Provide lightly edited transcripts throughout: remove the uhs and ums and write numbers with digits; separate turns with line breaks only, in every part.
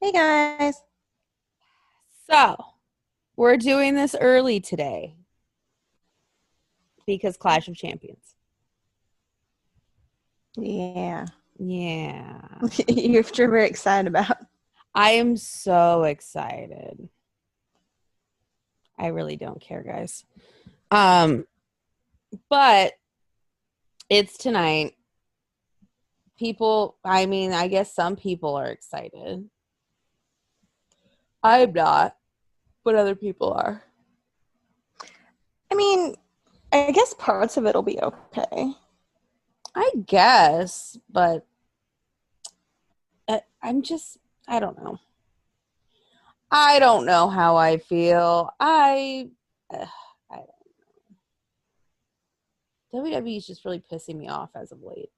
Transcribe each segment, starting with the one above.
Hey guys.
So, we're doing this early today because Clash of Champions.
Yeah.
Yeah.
You're sure very excited about.
I am so excited. I really don't care, guys. But it's tonight. I guess some people are excited. I'm not, but other people are.
I guess parts of it'll be okay.
I guess, but I don't know. I don't know how I feel. I don't know. WWE is just really pissing me off as of late.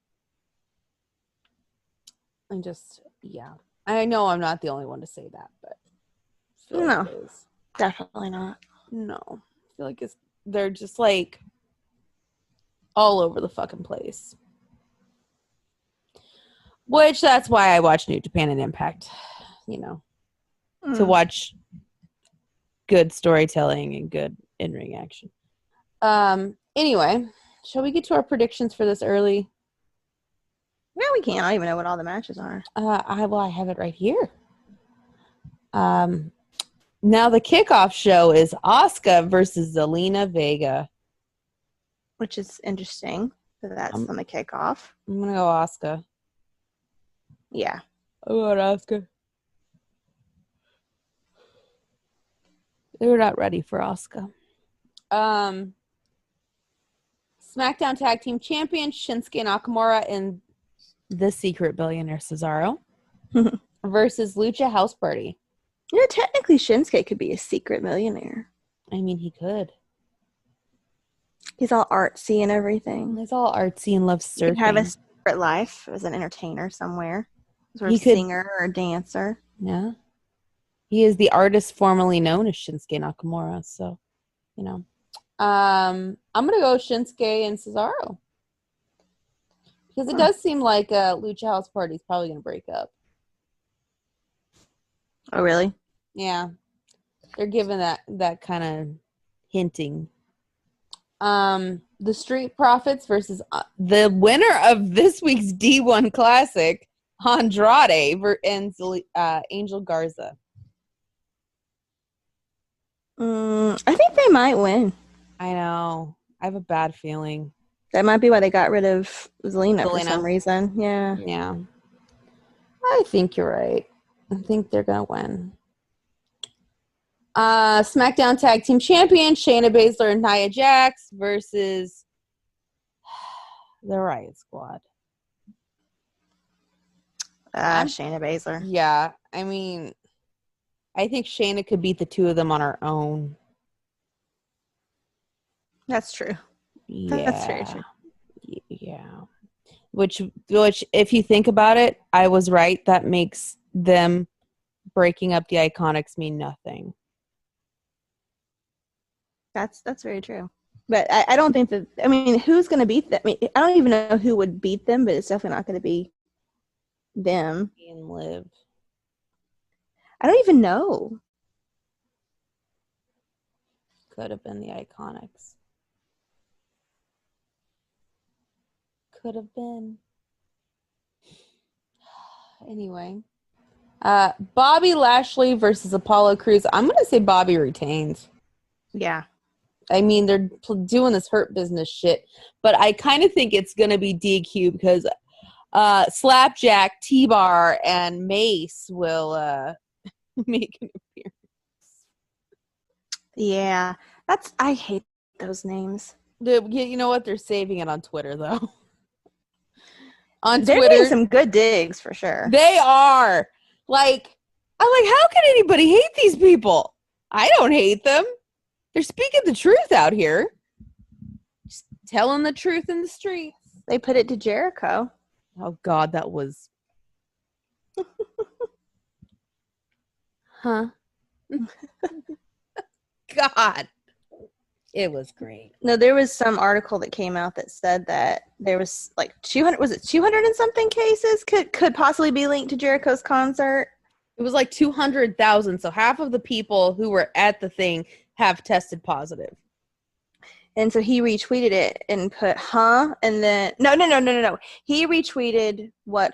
Yeah. I know I'm not the only one to say that, but I feel like it is.
Definitely not.
No. I feel like they're just like all over the fucking place. Which that's why I watch New Japan and Impact, to watch good storytelling and good in-ring action. Anyway, shall we get to our predictions for this early?
Yeah, we can. I don't even know what all the matches are.
I have it right here. Now the kickoff show is Asuka versus Zelina Vega,
which is interesting. So that's on the kickoff.
I'm gonna go Asuka.
Yeah,
I want Asuka. They were not ready for Asuka. SmackDown Tag Team Champion Shinsuke Nakamura and the Secret Billionaire Cesaro versus Lucha House Party.
Yeah, technically Shinsuke could be a secret millionaire.
I mean, he could.
He's all artsy and everything.
He's all artsy and loves surfing.
He could have a secret life as an entertainer somewhere. Sort of singer or dancer.
Yeah. He is the artist formerly known as Shinsuke Nakamura. So, I'm going to go Shinsuke and Cesaro. Because it does seem like Lucha House Party is probably going to break up.
Oh, really?
Yeah. They're giving that kind of hinting. The Street Profits versus the winner of this week's D1 Classic, Andrade and Angel Garza.
I think they might win.
I know. I have a bad feeling.
That might be why they got rid of Zelina for some reason. Yeah.
Yeah. I think you're right. I think they're going to win. SmackDown Tag Team Champion Shayna Baszler and Nia Jax versus the Riot Squad.
Shayna Baszler.
Yeah. I mean, I think Shayna could beat the two of them on her own.
That's true.
Yeah.
That's very true.
Yeah. Which, if you think about it, I was right. That makes them breaking up the Iconics mean nothing.
That's very true. But I don't think that. I mean, who's going to beat them? I mean, I don't even know who would beat them, but it's definitely not going to be them.
And Liv.
I don't even know.
Could have been the Iconics. Could have been. Anyway. Bobby Lashley versus Apollo Crews. I'm going to say Bobby retains.
Yeah.
I mean, they're doing this Hurt Business shit, but I kind of think it's going to be DQ because Slapjack, T-Bar, and Mace will make an appearance.
Yeah. I hate those names.
You know what? They're saving it on Twitter, though.
They're getting some good digs, for sure.
They are. I'm like, how can anybody hate these people? I don't hate them. They're speaking the truth out here. Just telling the truth in the streets.
They put it to Jericho.
Oh, God, that was... Huh? God. It was great.
No, there was some article that came out that said that there was like 200 and something cases could possibly be linked to Jericho's concert.
It was like 200,000. So half of the people who were at the thing have tested positive.
And so he retweeted it and put, huh? And then, no. He retweeted what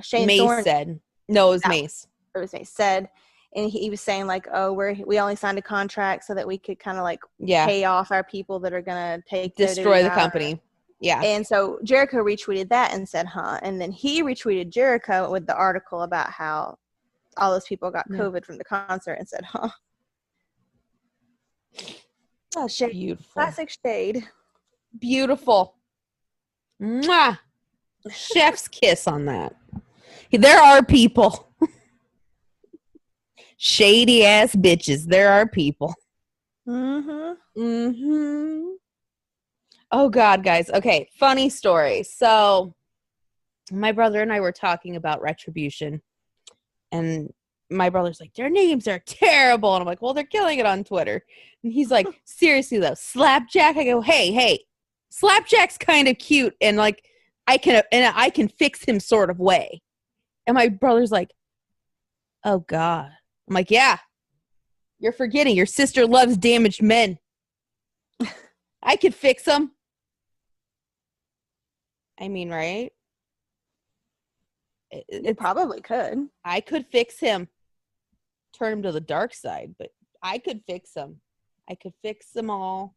Shane
Mace
Thorne
said. No, it was Mace.
It was Mace said. And he was saying, like, oh, we only signed a contract so that we could kind of, like, pay off our people that are going to
destroy the company. Yeah.
And so Jericho retweeted that and said, huh? And then he retweeted Jericho with the article about how all those people got COVID from the concert and said, huh?
Oh,
shade.
Beautiful.
Classic shade.
Beautiful. Mwah. Chef's kiss on that. There are people. Shady ass bitches. There are people.
Mm-hmm.
Mm-hmm. Oh, God, guys. Okay, funny story. So my brother and I were talking about Retribution. And my brother's like, their names are terrible. And I'm like, well, they're killing it on Twitter. And he's like, seriously, though, Slapjack? I go, hey, Slapjack's kind of cute. And, like, I can fix him sort of way. And my brother's like, oh, God. I'm like, yeah, you're forgetting. Your sister loves damaged men. I could fix them. I mean, right?
It probably could.
I could fix him. Turn him to the dark side, but I could fix him. I could fix them all.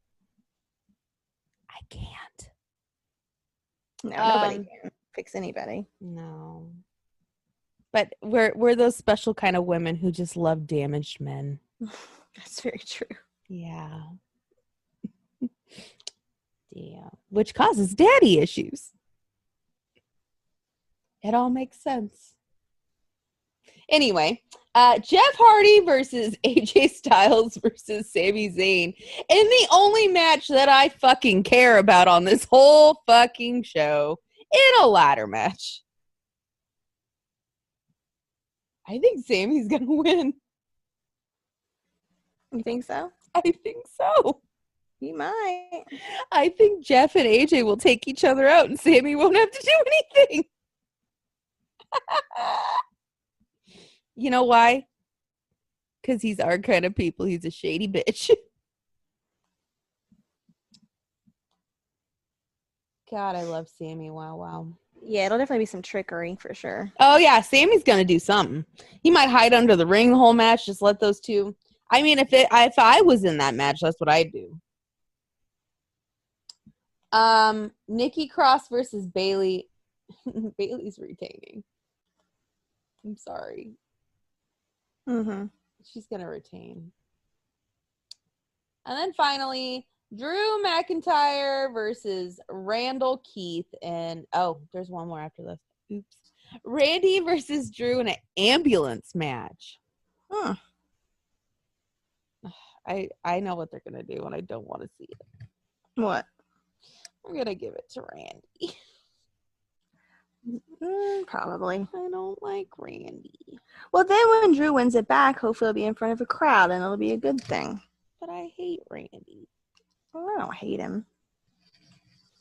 I can't.
No, nobody can fix anybody.
No. But we're those special kind of women who just love damaged men.
That's very true.
Yeah. Damn. Which causes daddy issues. It all makes sense. Anyway, Jeff Hardy versus AJ Styles versus Sami Zayn in the only match that I fucking care about on this whole fucking show, in a ladder match. I think Sami's gonna win.
You think so?
I think so.
You might.
I think Jeff and AJ will take each other out and Sami won't have to do anything. You know why? Because he's our kind of people. He's a shady bitch. God, I love Sami. Wow.
Yeah, it'll definitely be some trickery for sure.
Oh, yeah. Sami's going to do something. He might hide under the ring the whole match. Just let those two. I mean, if I was in that match, that's what I'd do. Nikki Cross versus Bayley. Bayley's retaining. I'm sorry.
Mm-hmm.
She's going to retain. And then finally, Drew McIntyre versus Randall Keith. And, there's one more after this. Oops. Randy versus Drew in an ambulance match.
Huh.
I know what they're going to do, and I don't want to see it.
What?
I'm going to give it to Randy.
Probably.
I don't like Randy.
Well, then when Drew wins it back, hopefully it'll be in front of a crowd, and it'll be a good thing.
But I hate Randy.
Well, I don't hate him.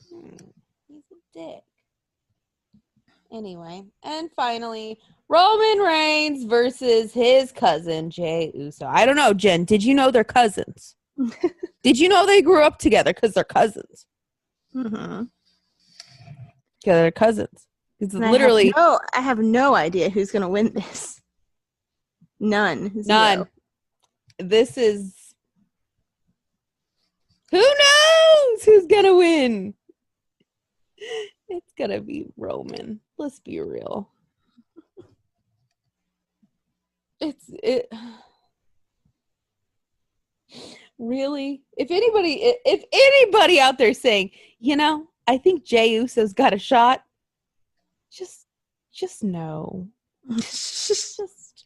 He's a dick. Anyway, and finally, Roman Reigns versus his cousin, Jey Uso. I don't know, Jen. Did you know they're cousins? Did you know they grew up together because they're cousins?
Mm-hmm.
Yeah, they're cousins. It's
and
literally.
I have no idea who's going to win this. None.
None. This is. Who knows who's going to win? It's going to be Roman. Let's be real. Really? If anybody out there saying, I think Jey Uso's got a shot, just know.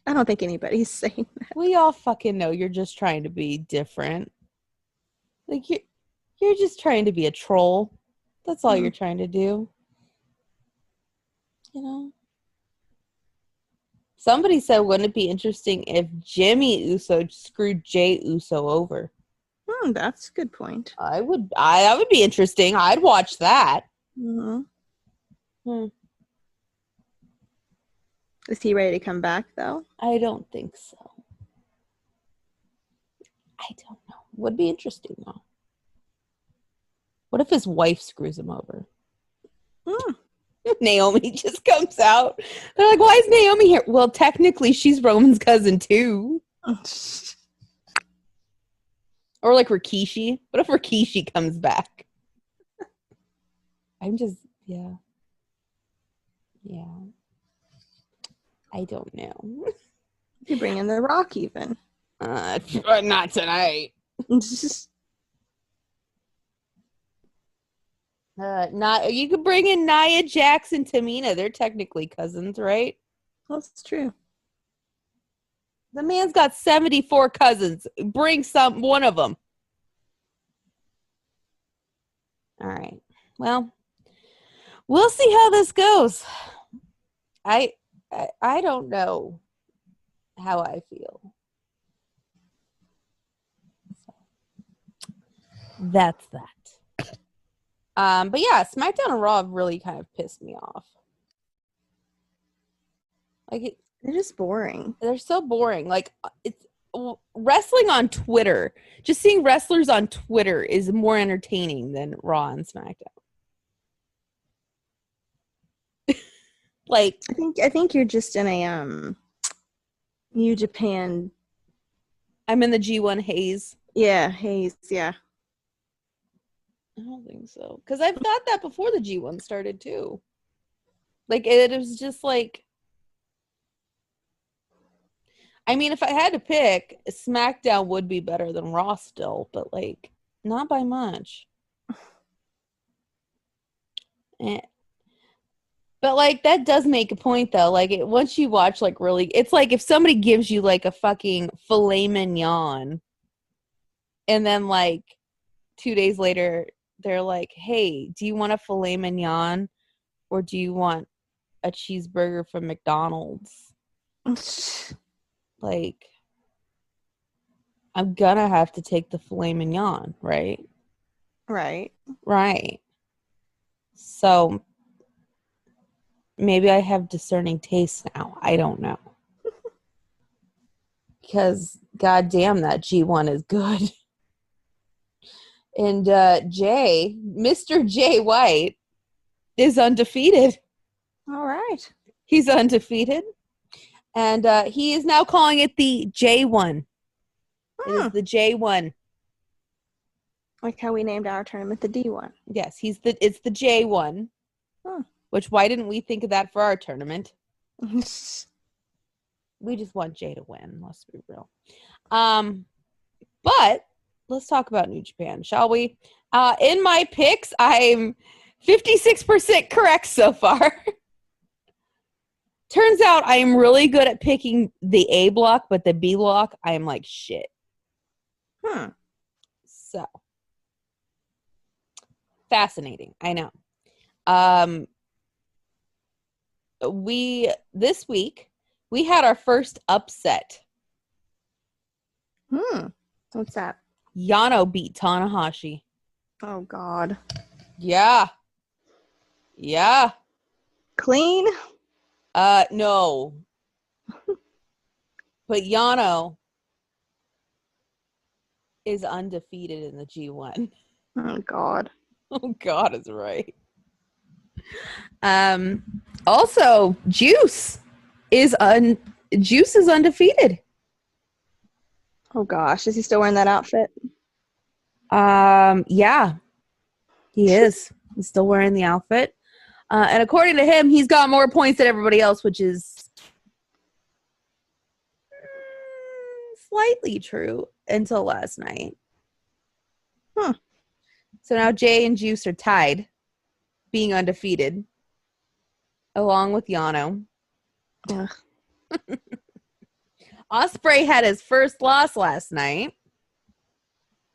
I don't think anybody's saying that.
We all fucking know you're just trying to be different. Like you're just trying to be a troll. That's all you're trying to do. Somebody said, wouldn't it be interesting if Jimmy Uso screwed Jey Uso over?
That's a good point.
That would be interesting. I'd watch that.
Mm-hmm. Is he ready to come back, though?
I don't think so. I don't know. Would be interesting, though. What if his wife screws him over? Naomi just comes out. They're like, why is Naomi here? Well, technically, she's Roman's cousin, too. Or like Rikishi. What if Rikishi comes back? I'm just, yeah. I don't know.
You bring in The Rock, even.
Not tonight. You could bring in Nia Jax and Tamina. They're technically cousins, right?
That's true.
The man's got 74 cousins. Bring one of them. All right. Well, we'll see how this goes. I don't know how I feel. So, that's that. But yeah, SmackDown and Raw really kind of pissed me off. Like
they're just boring.
They're so boring. Like it's wrestling on Twitter. Just seeing wrestlers on Twitter is more entertaining than Raw and SmackDown. Like
I think you're just in a New Japan.
I'm in the G1 haze.
Yeah, haze. Yeah.
I don't think so. Because I've thought that before the G1 started too. Like it was just like, I mean, if I had to pick, SmackDown would be better than Raw still, but like not by much. But like that does make a point though. Like once you watch like really, it's like if somebody gives you like a fucking filet mignon, and then like 2 days later they're like, "Hey, do you want a filet mignon, or do you want a cheeseburger from McDonald's?" Like, I'm gonna have to take the filet mignon, right? Right. So maybe I have discerning taste now. I don't know. Because goddamn, that G1 is good. And Mr. Jay White is undefeated.
All right.
He's undefeated. And he is now calling it the J1. It is the J1.
Like how we named our tournament the D1.
Yes, it's the J1. Which, why didn't we think of that for our tournament? We just want Jay to win, let's be real. But let's talk about New Japan, shall we? In my picks, I'm 56% correct so far. Turns out I am really good at picking the A block, but the B block, I am like shit. So. Fascinating, I know. This week, we had our first upset.
What's that?
Yano beat Tanahashi.
Oh, God.
Yeah.
Clean?
No. But Yano is undefeated in the G1.
Oh, God.
Oh, God is right. Also, Juice is undefeated.
Oh, gosh. Is he still wearing that outfit?
Yeah. He is. He's still wearing the outfit. And according to him, he's got more points than everybody else, which is slightly true until last night. So now Jay and Juice are tied, being undefeated, along with Yano. Ospreay had his first loss last night,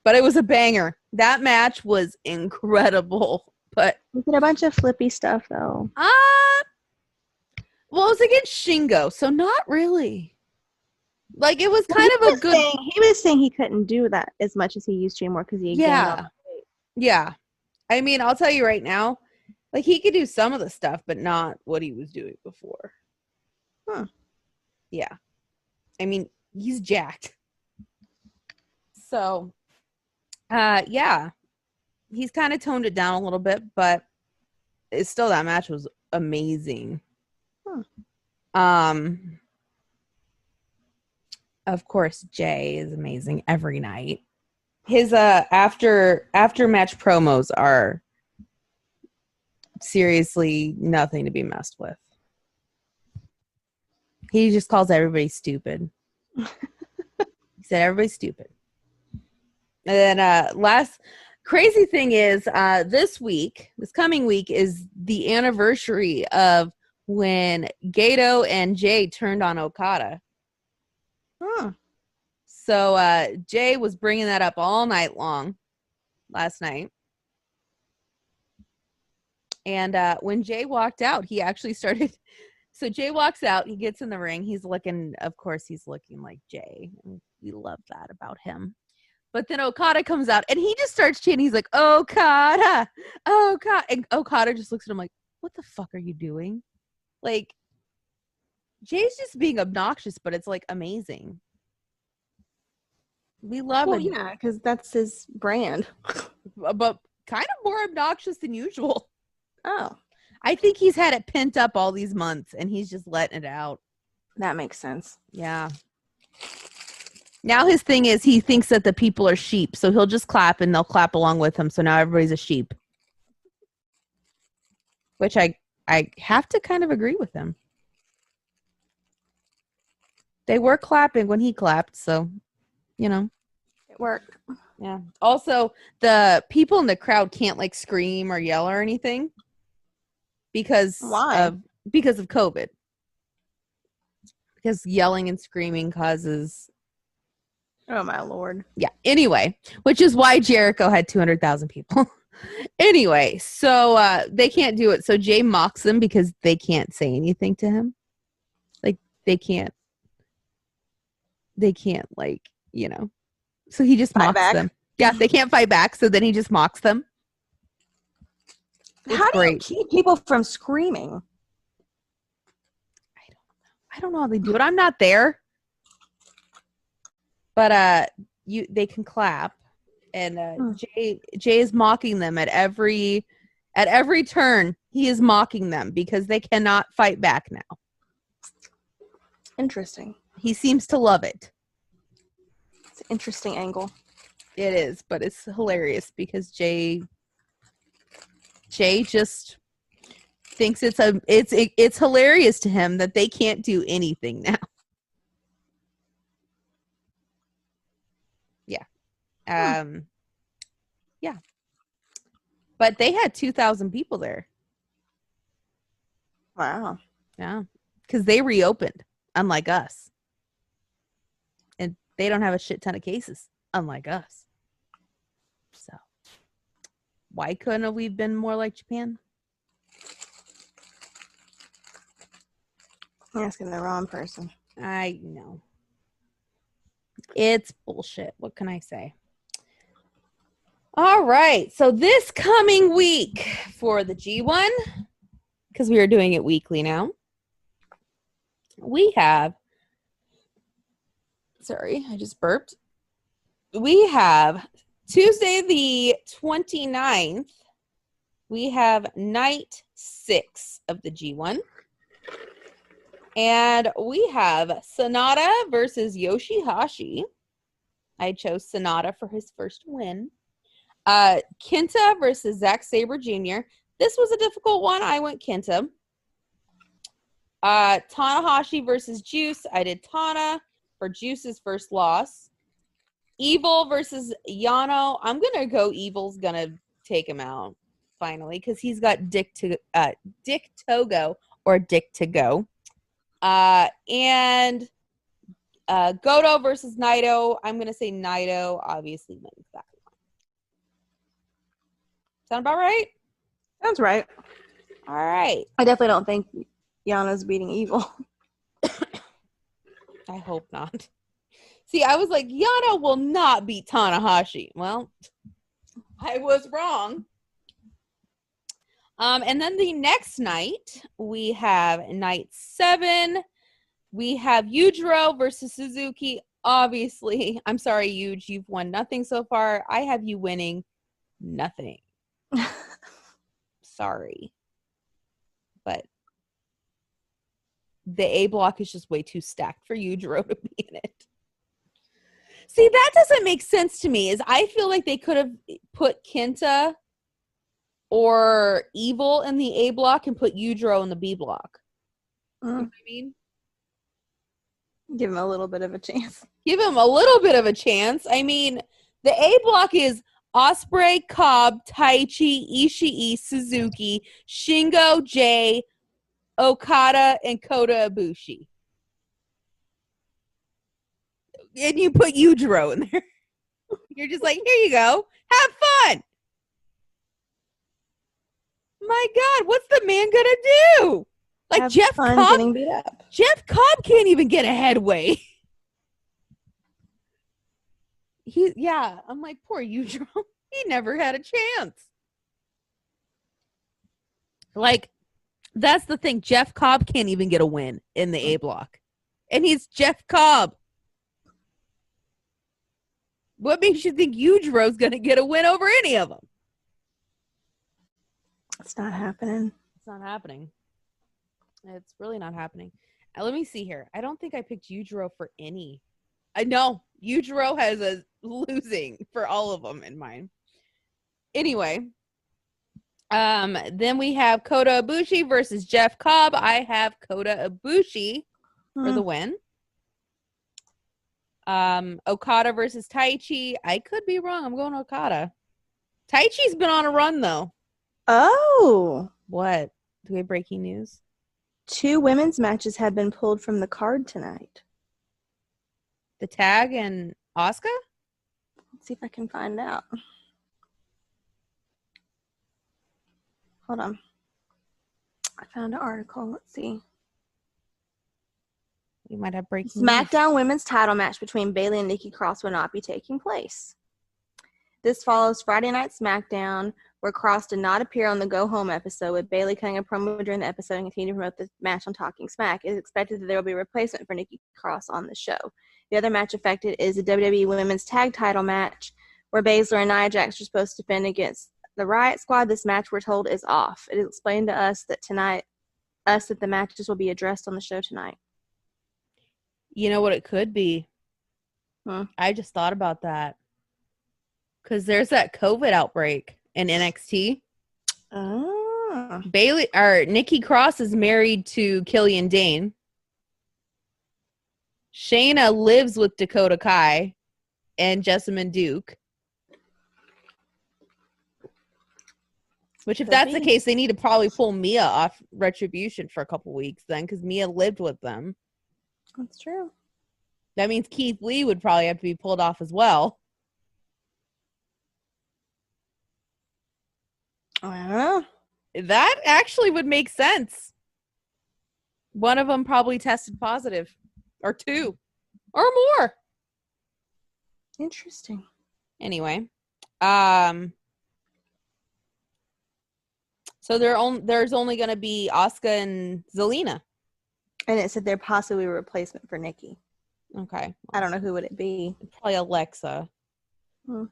but it was a banger. That match was incredible. But
we did a bunch of flippy stuff, though.
Well, it was against Shingo, so not really. Like, it was kind of a good...
He was saying he couldn't do that as much as he used to anymore because he gained all the weight.
Yeah. I mean, I'll tell you right now, like, he could do some of the stuff, but not what he was doing before.
Huh.
Yeah. I mean, he's jacked. So, yeah. He's kind of toned it down a little bit, but it's still, that match was amazing.
Huh.
Of course, Jay is amazing every night. His after match promos are seriously nothing to be messed with. He just calls everybody stupid. He said everybody's stupid. And then last crazy thing is this coming week is the anniversary of when Gato and Jay turned on Okada.
Huh.
So Jay was bringing that up all night long last night. And when Jay walked out, he actually started. So Jay walks out, he gets in the ring. He's looking like Jay. And we love that about him. But then Okada comes out and he just starts chanting. He's like, Okada, Okada. And Okada just looks at him like, what the fuck are you doing? Like, Jay's just being obnoxious, but it's like amazing. We love it.
Yeah, because that's his brand.
But kind of more obnoxious than usual.
Oh.
I think he's had it pent up all these months and he's just letting it out.
That makes sense.
Yeah. Now his thing is he thinks that the people are sheep, so he'll just clap and they'll clap along with him. So now everybody's a sheep. Which I have to kind of agree with him. They were clapping when he clapped, so, you know.
It worked.
Yeah. Also, the people in the crowd can't like scream or yell or anything because of COVID. Because yelling and screaming causes.
Oh my Lord.
Yeah. Anyway, which is why Jericho had 200,000 people. Anyway, so they can't do it. So Jay mocks them because they can't say anything to him. Like they can't like, you know. So he just mocks them. Yeah, they can't fight back. So then he just mocks them. It's
How do
great.
you keep people from screaming?
I don't know how they do it. I'm not there. But they can clap. And Jay is mocking them at every turn. He is mocking them because they cannot fight back now.
Interesting.
He seems to love it.
It's an interesting angle.
It is, but it's hilarious because Jay just thinks it's hilarious to him that they can't do anything now. Yeah. Yeah. But they had 2,000 people there.
Wow.
Yeah. Because they reopened, unlike us. And they don't have a shit ton of cases, unlike us. So, why couldn't we have been more like Japan?
You're asking the wrong person.
I know. It's bullshit. What can I say? All right. So this coming week for the G1, because we are doing it weekly now, we have, sorry, I just burped. We have Tuesday the 29th, we have night 6 of the G1. And we have Sonata versus Yoshihashi. I chose Sonata for his first win. Kenta versus Zack Sabre Jr. This was a difficult one. I went Kenta. Tanahashi versus Juice. I did Tana for Juice's first loss. Evil versus Yano. I'm going to go Evil's going to take him out finally because he's got Dick Togo or Dick to go. And Goto versus Naito. I'm going to say Naito obviously wins that one. Sound about right?
Sounds right.
All right.
I definitely don't think Yano's beating Evil.
I hope not. See, I was like, Yano will not beat Tanahashi. Well, I was wrong. And then the next night, we have night 7. We have Yujiro versus Suzuki. Obviously, I'm sorry, Yuj, you've won nothing so far. I have you winning nothing. Sorry. But the A block is just way too stacked for Yujiro to be in it. See, that doesn't make sense to me. Is I feel like they could have put Kenta or Evil in the A block and put Yujiro in the B block. You know what I mean?
Give him a little bit of a chance.
Give him a little bit of a chance. I mean, the A block is Ospreay, Cobb, Taichi, Ishii, Suzuki, Shingo, Jay, Okada, and Kota Ibushi. And you put Yujiro in there. You're just like, here you go. Have fun. My God, what's the man gonna do? Like
Have
Jeff
fun
Cobb
getting beat up.
Jeff Cobb can't even get a headway. I'm like, poor Yujiro. He never had a chance. Like, that's the thing. Jeff Cobb can't even get a win in the A block. And he's Jeff Cobb. What makes you think Yujiro's going to get a win over any of them?
It's not happening.
It's not happening. It's really not happening. Let me see here. I don't think I picked Yujiro for any. I know. Yujiro has a losing for all of them in mine. Anyway. Then we have Kota Ibushi versus Jeff Cobb. I have Kota Ibushi for the win. Okada versus Taichi. I could be wrong. I'm going Okada. Taichi's been on a run though.
Oh.
What? Do we have breaking news?
2 women's matches have been pulled from the card tonight.
The Tag and Asuka?
Let's see if I can find out. Hold on. I found an article. Let's see.
We might have breaking
SmackDown
news.
Women's title match between Bayley and Nikki Cross will not be taking place. This follows Friday Night SmackDown, where Cross did not appear on the Go Home episode, with Bayley cutting a promo during the episode and continuing to promote the match on Talking Smack. It is expected that there will be a replacement for Nikki Cross on the show. The other match affected is the WWE Women's Tag Title match, where Baszler and Nia Jax are supposed to defend against the Riot Squad. This match, we're told, is off. It is explained to us that the matches will be addressed on the show tonight.
You know what it could be?
Huh?
I just thought about that. Because there's that COVID outbreak in NXT.
Oh.
Nikki Cross is married to Killian Dane. Shayna lives with Dakota Kai and Jessamine Duke. Which, if that's the case, they need to probably pull Mia off Retribution for a couple weeks then, because Mia lived with them.
That's true.
That means Keith Lee would probably have to be pulled off as well.
I don't know.
That actually would make sense. One of them probably tested positive. Or 2. Or more.
Interesting.
Anyway. So there's only going to be Asuka and Zelina.
And it said they're possibly a replacement for Nikki.
Okay.
I don't know who would it be.
Probably Alexa.
Hmm.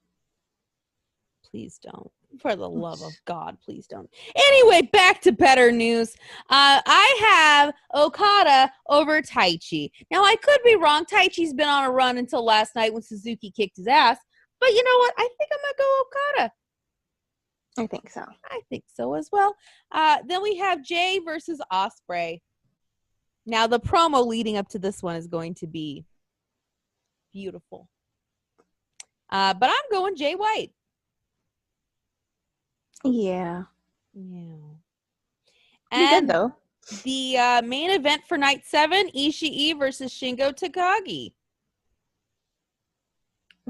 Please don't. For the love of God, please don't. Anyway, back to better news. I have Okada over Taichi. Now, I could be wrong. Taichi's been on a run until last night when Suzuki kicked his ass. But you know what? I think I'm going to go Okada.
I think so.
I think so as well. Then we have Jay versus Ospreay. Now, the promo leading up to this one is going to be beautiful. But I'm going Jay White.
Yeah.
Yeah.
And good, though.
The main event for night 7, Ishii versus Shingo Takagi.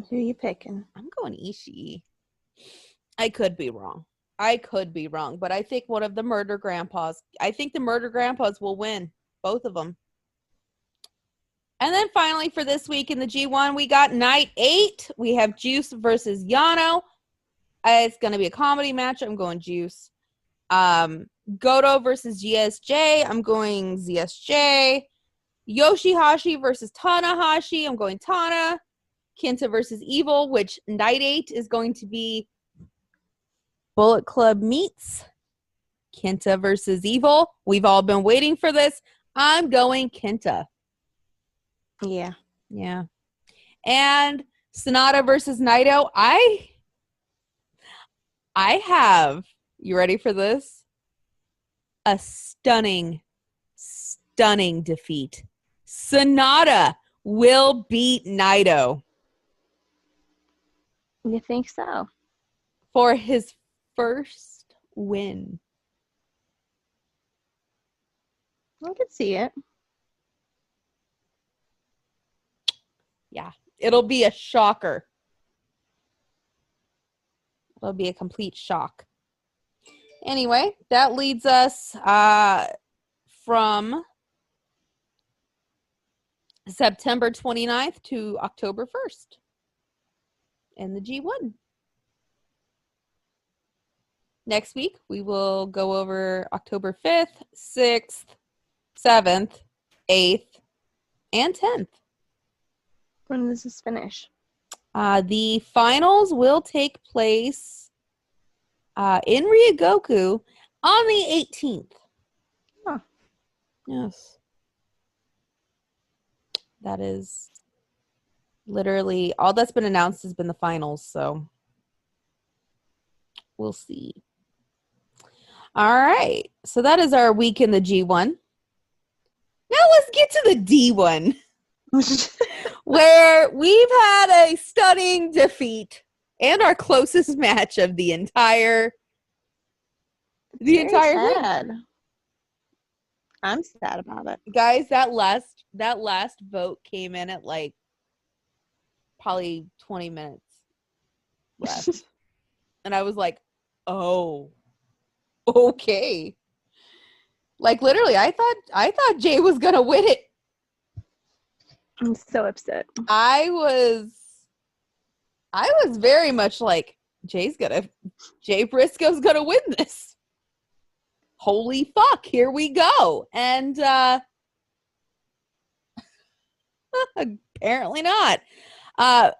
Who are you picking?
I'm going Ishii. I could be wrong. But I think one of the Murder Grandpas. I think the Murder Grandpas will win. Both of them. And then finally for this week in the G1, we got night 8. We have Juice versus Yano. It's going to be a comedy match. I'm going Juice. Goto versus ZSJ. I'm going ZSJ. Yoshihashi versus Tanahashi. I'm going Tana. Kenta versus Evil, which Night 8 is going to be Bullet Club meets Kenta versus Evil. We've all been waiting for this. I'm going Kenta.
Yeah.
Yeah. And Sonata versus Naito. I have, you ready for this? A stunning defeat. Sonata will beat Naito.
You think so?
For his first win.
I could see it.
Yeah, it'll be a shocker. It'll be a complete shock. Anyway, that leads us from September 29th to October 1st in the G1. Next week, we will go over October 5th, 6th, 7th, 8th, and 10th.
When does this finish?
The finals will take place in Ryogoku on the 18th.
Huh.
Yes. That is literally all that's been announced has been the finals, so we'll see. All right. So that is our week in the G1. Now let's get to the D1. Where we've had a stunning defeat and our closest match of the entire
sad. Thing. I'm sad about it.
Guys, that last vote came in at like probably 20 minutes left. And I was like, oh, okay. Like literally, I thought Jay was gonna win it.
I'm so upset.
I was very much like, Jay Briscoe's gonna win this. Holy fuck, here we go. And apparently not. I'm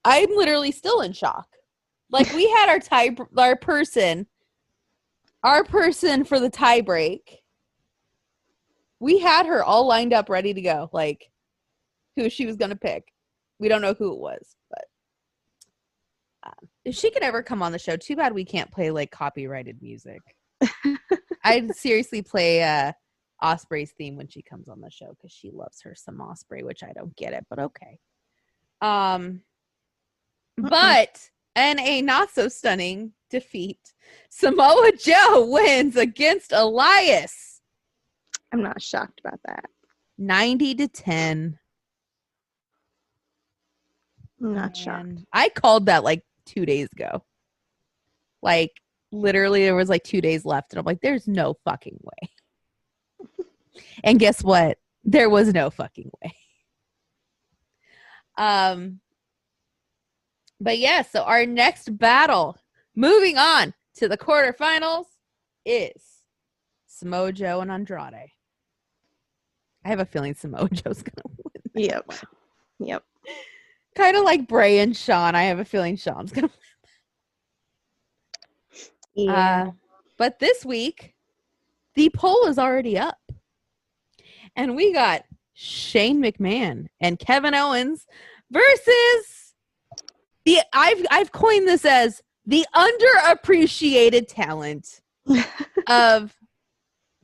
literally still in shock. Like we had our person for the tie break. We had her all lined up ready to go, like who she was going to pick. We don't know who it was, but if she could ever come on the show, too bad we can't play like copyrighted music. I'd seriously play Osprey's theme when she comes on the show because she loves her some Osprey, which I don't get it, but okay. But in a not so stunning defeat, Samoa Joe wins against Elias.
I'm not shocked about that.
90-10.
I'm not shocked.
I called that like 2 days ago. Like literally there was like 2 days left and I'm like, there's no fucking way. And guess what? There was no fucking way. But yeah, so our next battle, moving on to the quarterfinals, is Samoa Joe and Andrade. I have a feeling Samoa Joe's gonna win.
Yep.
Kind of like Bray and Sean. I have a feeling Sean's gonna win.
Yeah.
But this week, the poll is already up. And we got Shane McMahon and Kevin Owens versus I've coined this as the underappreciated talent of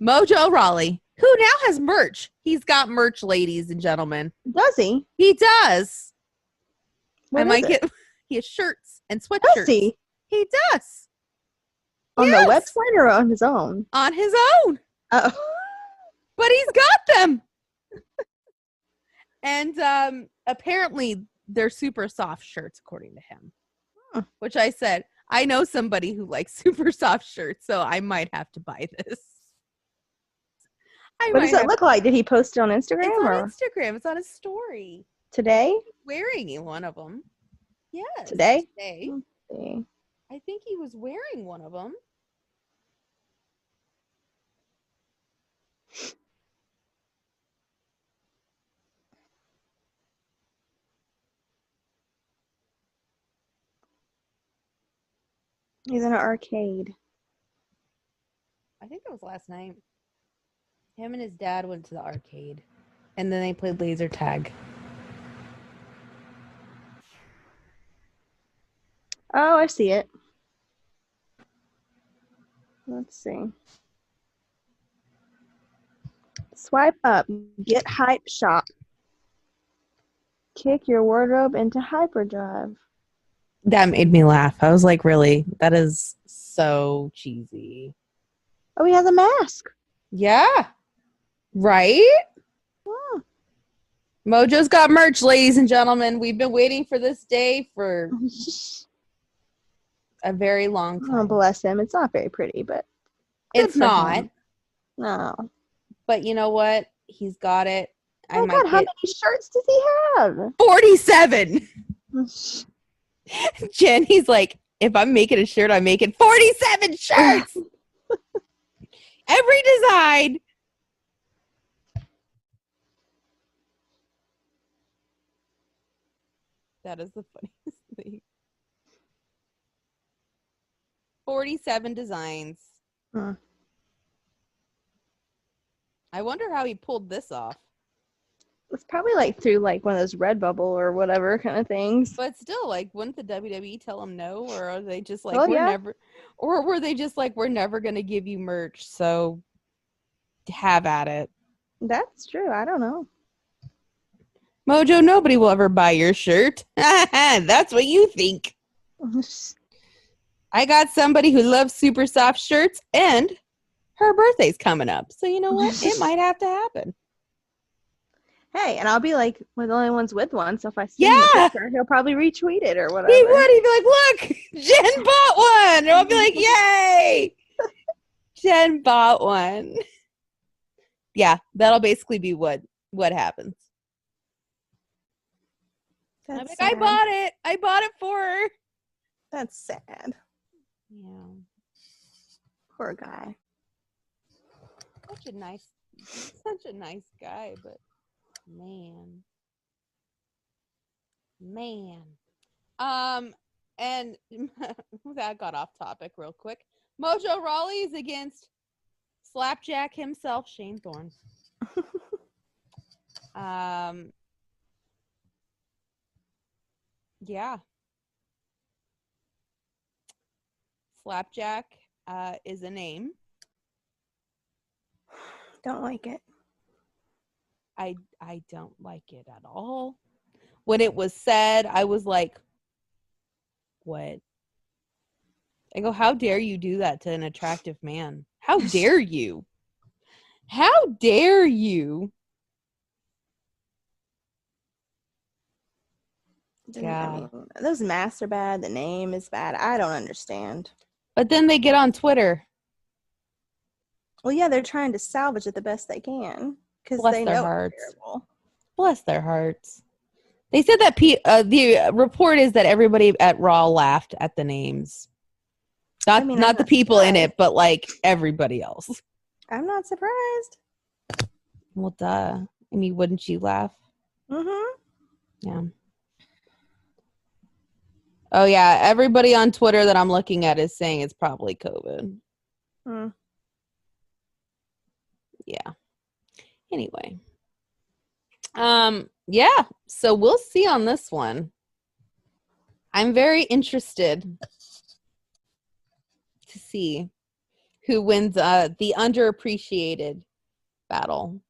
Mojo Rawley, who now has merch. He's got merch, ladies and gentlemen.
Does he?
He does. He has shirts and sweatshirts.
Does he?
He does.
On the website or on his own?
On his own.
Oh.
But he's got them. And apparently they're super soft shirts, according to him.
Huh.
Which I said, I know somebody who likes super soft shirts, so I might have to buy this.
What does it look like? Did he post it on Instagram?
It's on Instagram. It's on his story.
Today?
He's wearing one of them. Yes.
Today?
Let's see. I think he was wearing one of them.
He's in an arcade.
I think that was last night. Him and his dad went to the arcade. And then they played laser tag.
Oh, I see it. Let's see. Swipe up. Get hype shop. Kick your wardrobe into hyperdrive.
That made me laugh. I was like, really? That is so cheesy.
Oh, he has a mask.
Yeah. Right?
Oh.
Mojo's got merch, ladies and gentlemen. We've been waiting for this day for a very long time.
Oh, bless him. It's not very pretty, but
it's not.
Him. No.
But you know what? He's got it.
Oh, God, how many shirts does he have?
47. Jenny's like, if I'm making a shirt, I'm making 47 shirts. Every design. That is the funniest thing. 47 designs.
Huh.
I wonder how he pulled this off.
It's probably like through like one of those Redbubble or whatever kind of things.
But still, like, wouldn't the WWE tell him no, or are they just like, were they just like, we're never gonna give you merch, so have at it?
That's true. I don't know.
Mojo, nobody will ever buy your shirt. That's what you think. I got somebody who loves super soft shirts, and her birthday's coming up, so you know what? It might have to happen.
Hey, and I'll be like one of the only ones with one, so if I see him in the picture, he'll probably retweet it or whatever.
He would. He'd be like, look, Jen bought one. And I'll be like, yay. Jen bought one. Yeah, that'll basically be what happens.
That's
like, I bought it. I bought it for her.
That's sad.
Yeah.
Poor guy.
Such a nice guy, but man. And that got off topic real quick. Mojo Rawley is against Slapjack himself, Shane Thorne. Yeah. Slapjack is a name.
Don't like it.
I don't like it at all. When it was said, I was like, what? I go, how dare you do that to an attractive man? How dare you? How dare you?
I mean, those masks are bad. The name is bad. I don't understand.
But then they get on Twitter.
Well, yeah, they're trying to salvage it the best they can because they know it's terrible.
Bless their hearts. They said that the report is that everybody at Raw laughed at the names. Not the people in it, but like everybody else.
I'm not surprised.
Well, duh. I mean, wouldn't you laugh?
Mm-hmm.
Yeah. Oh, yeah. Everybody on Twitter that I'm looking at is saying it's probably COVID. Yeah. Anyway. Yeah. So we'll see on this one. I'm very interested to see who wins the underappreciated battle.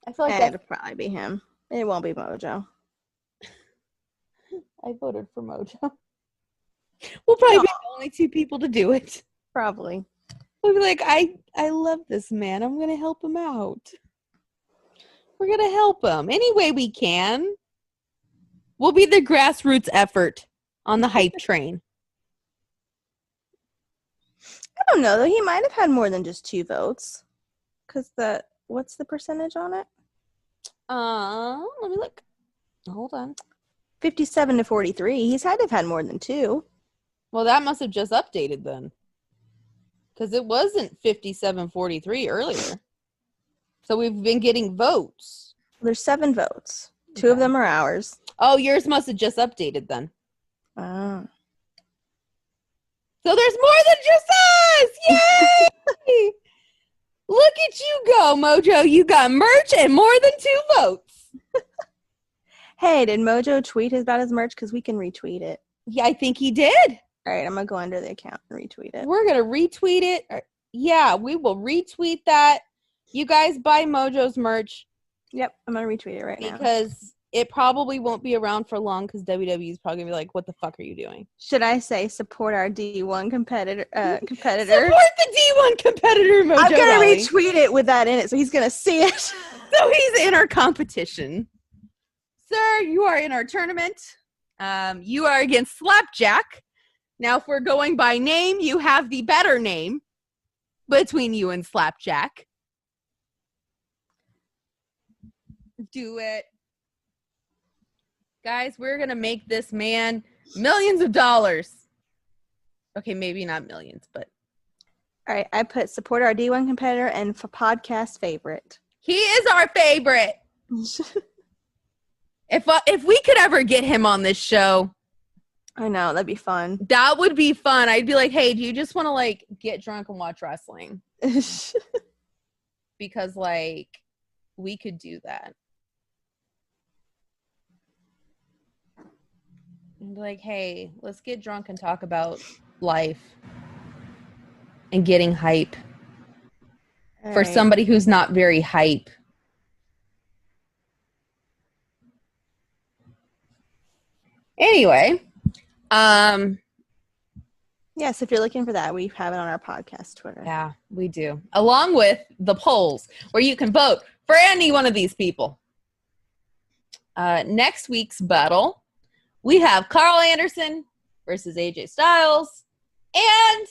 I feel like
it'll probably be him. It won't be Mojo.
I voted for Mojo. We'll probably be the only two people to do it.
Probably.
We'll be like, I love this man. I'm going to help him out. We're going to help him any way we can. We'll be the grassroots effort on the hype train.
I don't know, though. He might have had more than just 2 votes. Because what's the percentage on it?
Let me look. Hold on.
57 to 43. He's had to have had more than 2.
Well, that must have just updated then. Because it wasn't 57-43 earlier. So we've been getting votes.
There's 7 votes. 2 of them are ours.
Oh, yours must have just updated then. So there's more than just us! Yay! Look at you go, Mojo. You got merch and more than 2 votes.
Hey, did Mojo tweet about his merch? Because we can retweet it.
Yeah, I think he did.
All right, I'm going to go under the account and retweet it.
We're going to retweet it. Yeah, we will retweet that. You guys buy Mojo's merch.
Yep, I'm going to retweet it right now.
Because it probably won't be around for long because WWE is probably going to be like, what the fuck are you doing?
Should I say support our D1 competitor?
Support the D1 competitor, Mojo.
I'm going to retweet it with that in it, so he's going to see it.
So he's in our competition. Sir, you are in our tournament. You are against Slapjack. Now, if we're going by name, you have the better name between you and Slapjack. Do it. Guys, we're going to make this man millions of dollars. Okay, maybe not millions, but.
All right, I put support our D1 competitor and for podcast favorite.
He is our favorite. If we could ever get him on this show.
I know, that'd be fun.
That would be fun. I'd be like, hey, do you just want to, like, get drunk and watch wrestling? Because, like, we could do that. And be like, hey, let's get drunk and talk about life and getting hype for somebody who's not very hype. Anyway,
yes, if you're looking for that, we have it on our podcast Twitter.
Yeah, we do. Along with the polls where you can vote for any one of these people. Next week's battle, we have Carl Anderson versus AJ Styles and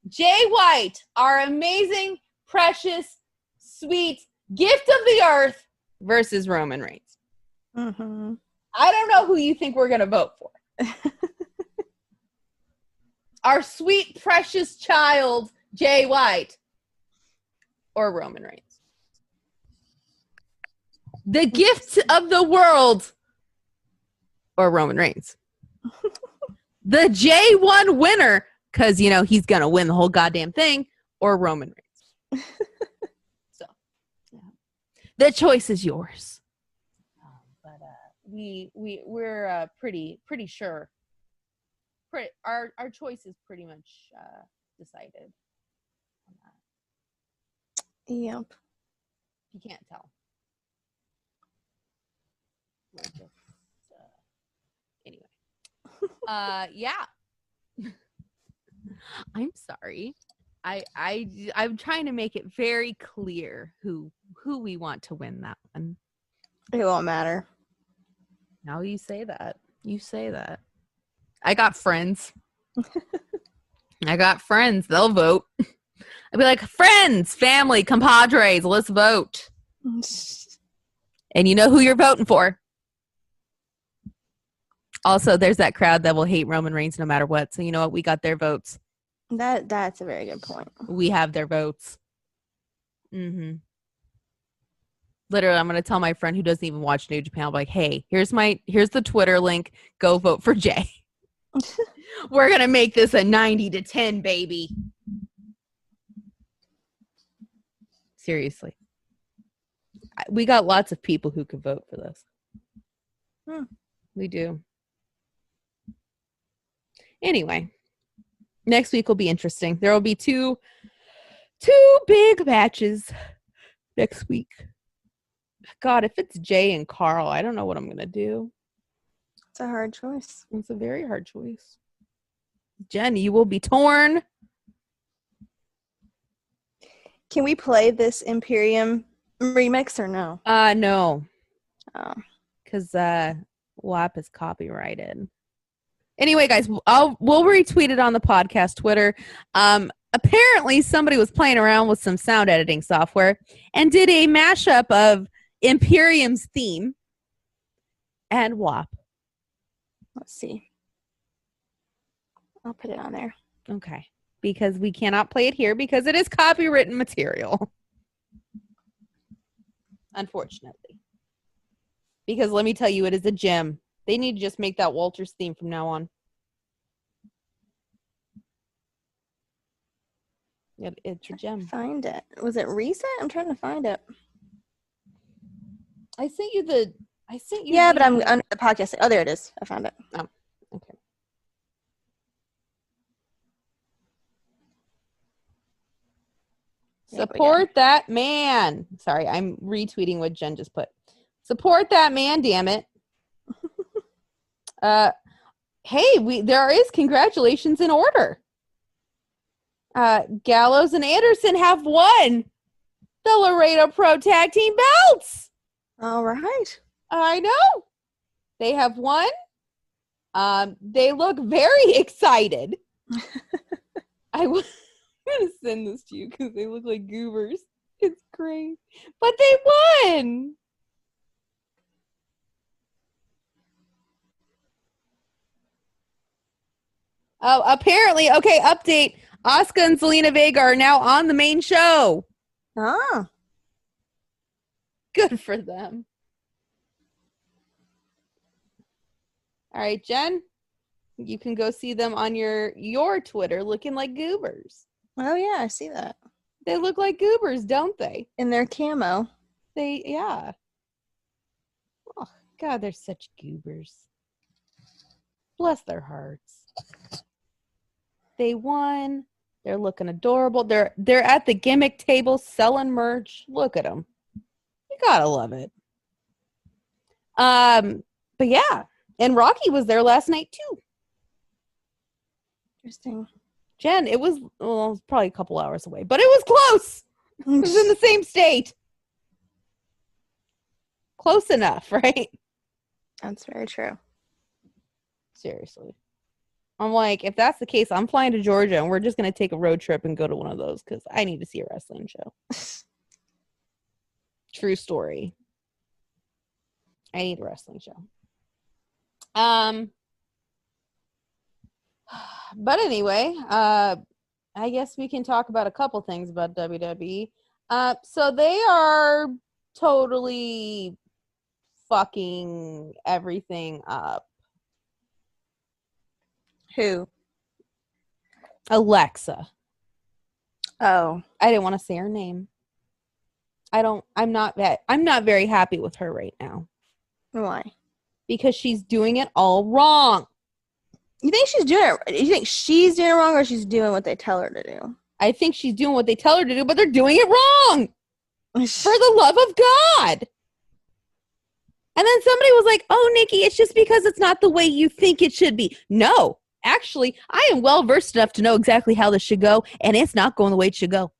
Jay White, our amazing, precious, sweet gift of the earth versus Roman Reigns.
Mm-hmm.
I don't know who you think we're going to vote for. Our sweet, precious child, Jay White, or Roman Reigns. The gift of the world, or Roman Reigns. The J1 winner, because, you know, he's going to win the whole goddamn thing, or Roman Reigns. So, yeah. The choice is yours. But we're pretty sure. Our choice is pretty much decided on that.
Yep.
You can't tell. Just, anyway. Yeah. I'm sorry. I'm trying to make it very clear who we want to win that one.
It won't matter.
Now you say that. You say that. I got friends. They'll vote. I'd be like, friends, family, compadres, let's vote. And you know who you're voting for. Also, there's that crowd that will hate Roman Reigns no matter what. So you know what? We got their votes.
That's a very good point.
We have their votes. Mm-hmm. Literally, I'm going to tell my friend who doesn't even watch New Japan, I'm like, hey, here's the Twitter link. Go vote for Jay. We're going to make this a 90-10, baby. Seriously. We got lots of people who could vote for this. We do. Anyway, next week will be interesting. There will be two big matches next week. God, if it's Jay and Carl, I don't know what I'm going to do.
It's a hard choice.
It's a very hard choice. Jen, you will be torn.
Can we play this Imperium remix or no?
No.
Oh.
Because WAP is copyrighted. Anyway, guys, we'll retweet it on the podcast Twitter. Apparently, somebody was playing around with some sound editing software and did a mashup of Imperium's theme and WAP.
Let's see. I'll put it on there.
Okay. Because we cannot play it here because it is copywritten material. Unfortunately. Because let me tell you, it is a gem. They need to just make that Walter's theme from now on. It's a gem.
Find it. Was it recent? I'm trying to find it.
I sent you the.
Yeah, but I'm under the podcast. Oh, there it is. I found it.
Oh, okay. Support that man. Sorry, I'm retweeting what Jen just put. Support that man, damn it. Hey, there is congratulations in order. Gallows and Anderson have won the Laredo Pro Tag Team belts.
All right.
I know. They have won. They look very excited. I'm going to send this to you because they look like goobers. It's great. But they won. Oh, apparently, okay, update. Asuka and Zelina Vega are now on the main show.
Oh.
Good for them. All right, Jen, you can go see them on your Twitter looking like goobers.
Oh, yeah, I see that.
They look like goobers, don't they?
In their camo.
Yeah. Oh, God, they're such goobers. Bless their hearts. They won. They're looking adorable. They're at the gimmick table selling merch. Look at them. You gotta love it. But yeah, and Rocky was there last night too.
Interesting.
Jen, it was probably a couple hours away, but it was close. It was in the same state. Close enough, right?
That's very true.
Seriously. I'm like, if that's the case, I'm flying to Georgia and we're just going to take a road trip and go to one of those because I need to see a wrestling show. True story. I need a wrestling show. But anyway, I guess we can talk about a couple things about WWE. So they are totally fucking everything up.
Who?
Alexa.
Oh.
I didn't want to say her name. I'm not very happy with her right now.
Why?
Because she's doing it all wrong.
You think she's doing it wrong or she's doing what they tell her to do?
I think she's doing what they tell her to do, but they're doing it wrong. For the love of God. And then somebody was like, oh, Nikki, it's just because it's not the way you think it should be. No. Actually, I am well versed enough to know exactly how this should go, and it's not going the way it should go.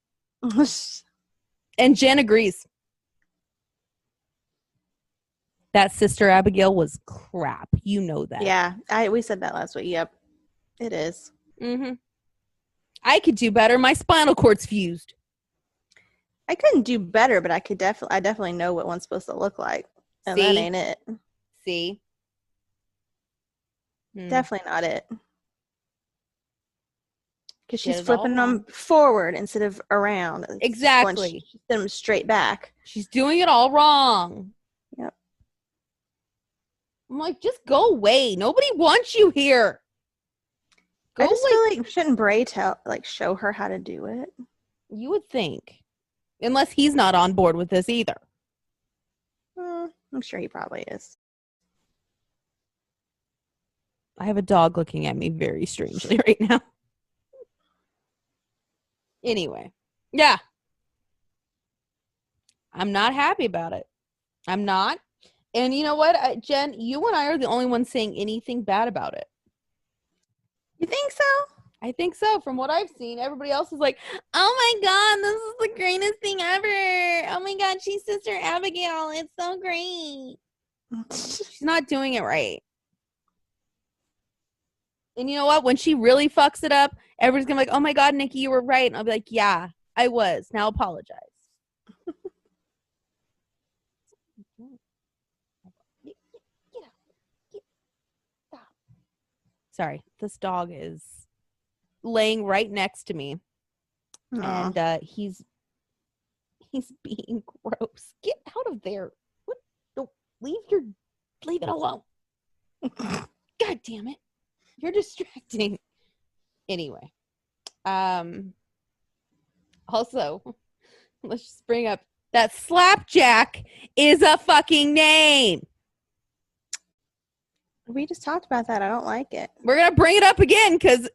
And Jen agrees. That Sister Abigail was crap. You know that.
Yeah, we said that last week. Yep, it is.
Mm-hmm. I could do better. My spinal cord's fused.
I couldn't do better, but I definitely know what one's supposed to look like, and
See?
that ain't it.
See?
Definitely not it. Because she's
Get it
flipping
all
them forward instead of around.
Exactly.
She's them straight back.
She's doing it all wrong.
Yep.
I'm like, just go away. Nobody wants you here.
I just feel like shouldn't Bray show her how to do it?
You would think. Unless he's not on board with this either.
I'm sure he probably is.
I have a dog looking at me very strangely right now. Anyway, yeah. I'm not happy about it. I'm not. And you know what, Jen, you and I are the only ones saying anything bad about it.
You think so?
I think so. From what I've seen, everybody else is like, oh my God, this is the greatest thing ever. Oh my God, she's Sister Abigail. It's so great. She's not doing it right. And you know what? When she really fucks it up, everybody's going to be like, oh my God, Nikki, you were right. And I'll be like, yeah, I was. Now apologize. Sorry, this dog is laying right next to me. Aww. And he's being gross. Get out of there. What? Don't leave it alone. God damn it. You're distracting. Anyway. Also, let's just bring up that Slapjack is a fucking name.
We just talked about that. I don't like it.
We're going to bring it up again because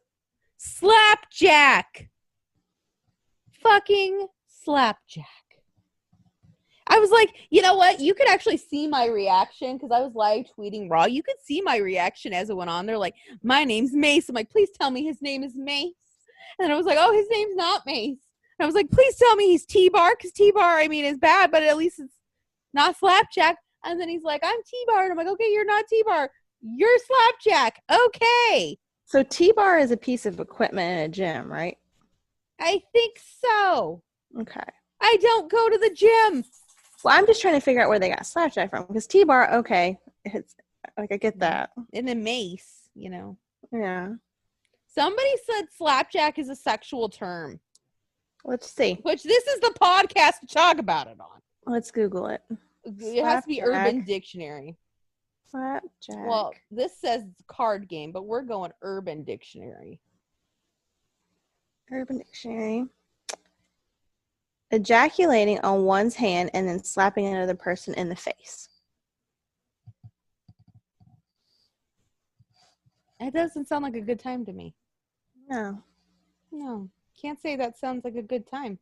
Slapjack. Fucking Slapjack. I was like, you know what? You could actually see my reaction because I was live tweeting Raw. You could see my reaction as it went on. They're like, my name's Mace. I'm like, please tell me his name is Mace. And I was like, oh, his name's not Mace. And I was like, please tell me he's T-Bar because T-Bar, I mean, is bad, but at least it's not Slapjack. And then he's like, I'm T-Bar. And I'm like, okay, you're not T-Bar. You're Slapjack. Okay.
So T-Bar is a piece of equipment in a gym, right?
I think so.
Okay.
I don't go to the gym.
Well, I'm just trying to figure out where they got Slapjack from. Because T-Bar, okay. It's like, I get that.
And then Mace, you know.
Yeah.
Somebody said Slapjack is a sexual term.
Let's see.
Which this is the podcast to talk about it on.
Let's Google it.
It has to be Urban Dictionary.
Slapjack.
Well, this says card game, but we're going Urban Dictionary.
Urban Dictionary. Ejaculating on one's hand and then slapping another person in the face.
It doesn't sound like a good time to me.
No.
No. Can't say that sounds like a good time.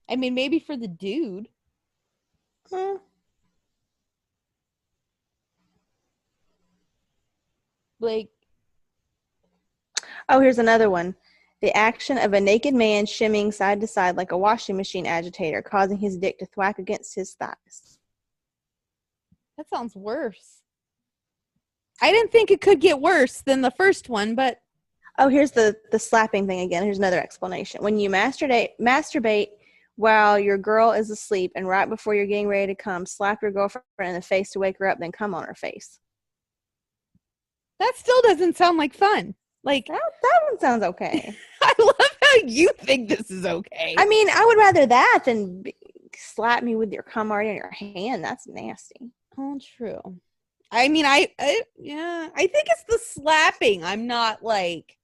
I mean, maybe for the dude. Like.
Oh, here's another one. The action of a naked man shimmying side to side like a washing machine agitator, causing his dick to thwack against his thighs.
That sounds worse. I didn't think it could get worse than the first one, but...
Oh, here's the slapping thing again. Here's another explanation. When you masturbate while your girl is asleep and right before you're getting ready to come, slap your girlfriend in the face to wake her up, then come on her face.
That still doesn't sound like fun. Like
that one sounds okay.
I love how you think this is okay.
I mean, I would rather that than slap me with your cum already in your hand. That's nasty.
Oh, true. I mean, I think it's the slapping. I'm not like.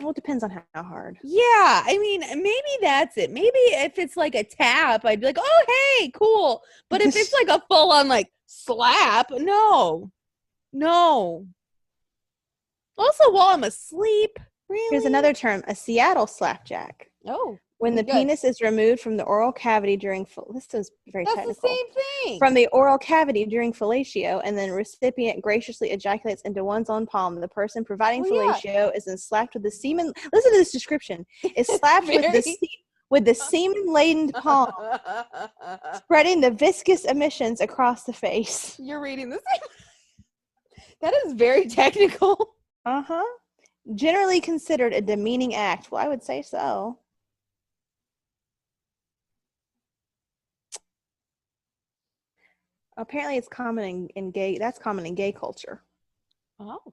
Well, it depends on how hard.
Yeah, I mean, maybe that's it. Maybe if it's like a tap, I'd be like, oh, hey, cool. But if it's like a full-on like slap, no. Also, while I'm asleep, really?
Here's another term, a Seattle slapjack.
Oh.
When the penis is removed from the oral cavity during this is very technical.
That's the same thing.
From the oral cavity during fellatio, and then recipient graciously ejaculates into one's own palm. The person providing fellatio is then slapped with the semen. Listen to this description. Is slapped with the semen-laden palm, spreading the viscous emissions across the face.
You're reading this. That is very technical.
Uh-huh. Generally considered a demeaning act. Well, I would say so. Apparently, it's common in gay. That's common in gay culture.
Oh,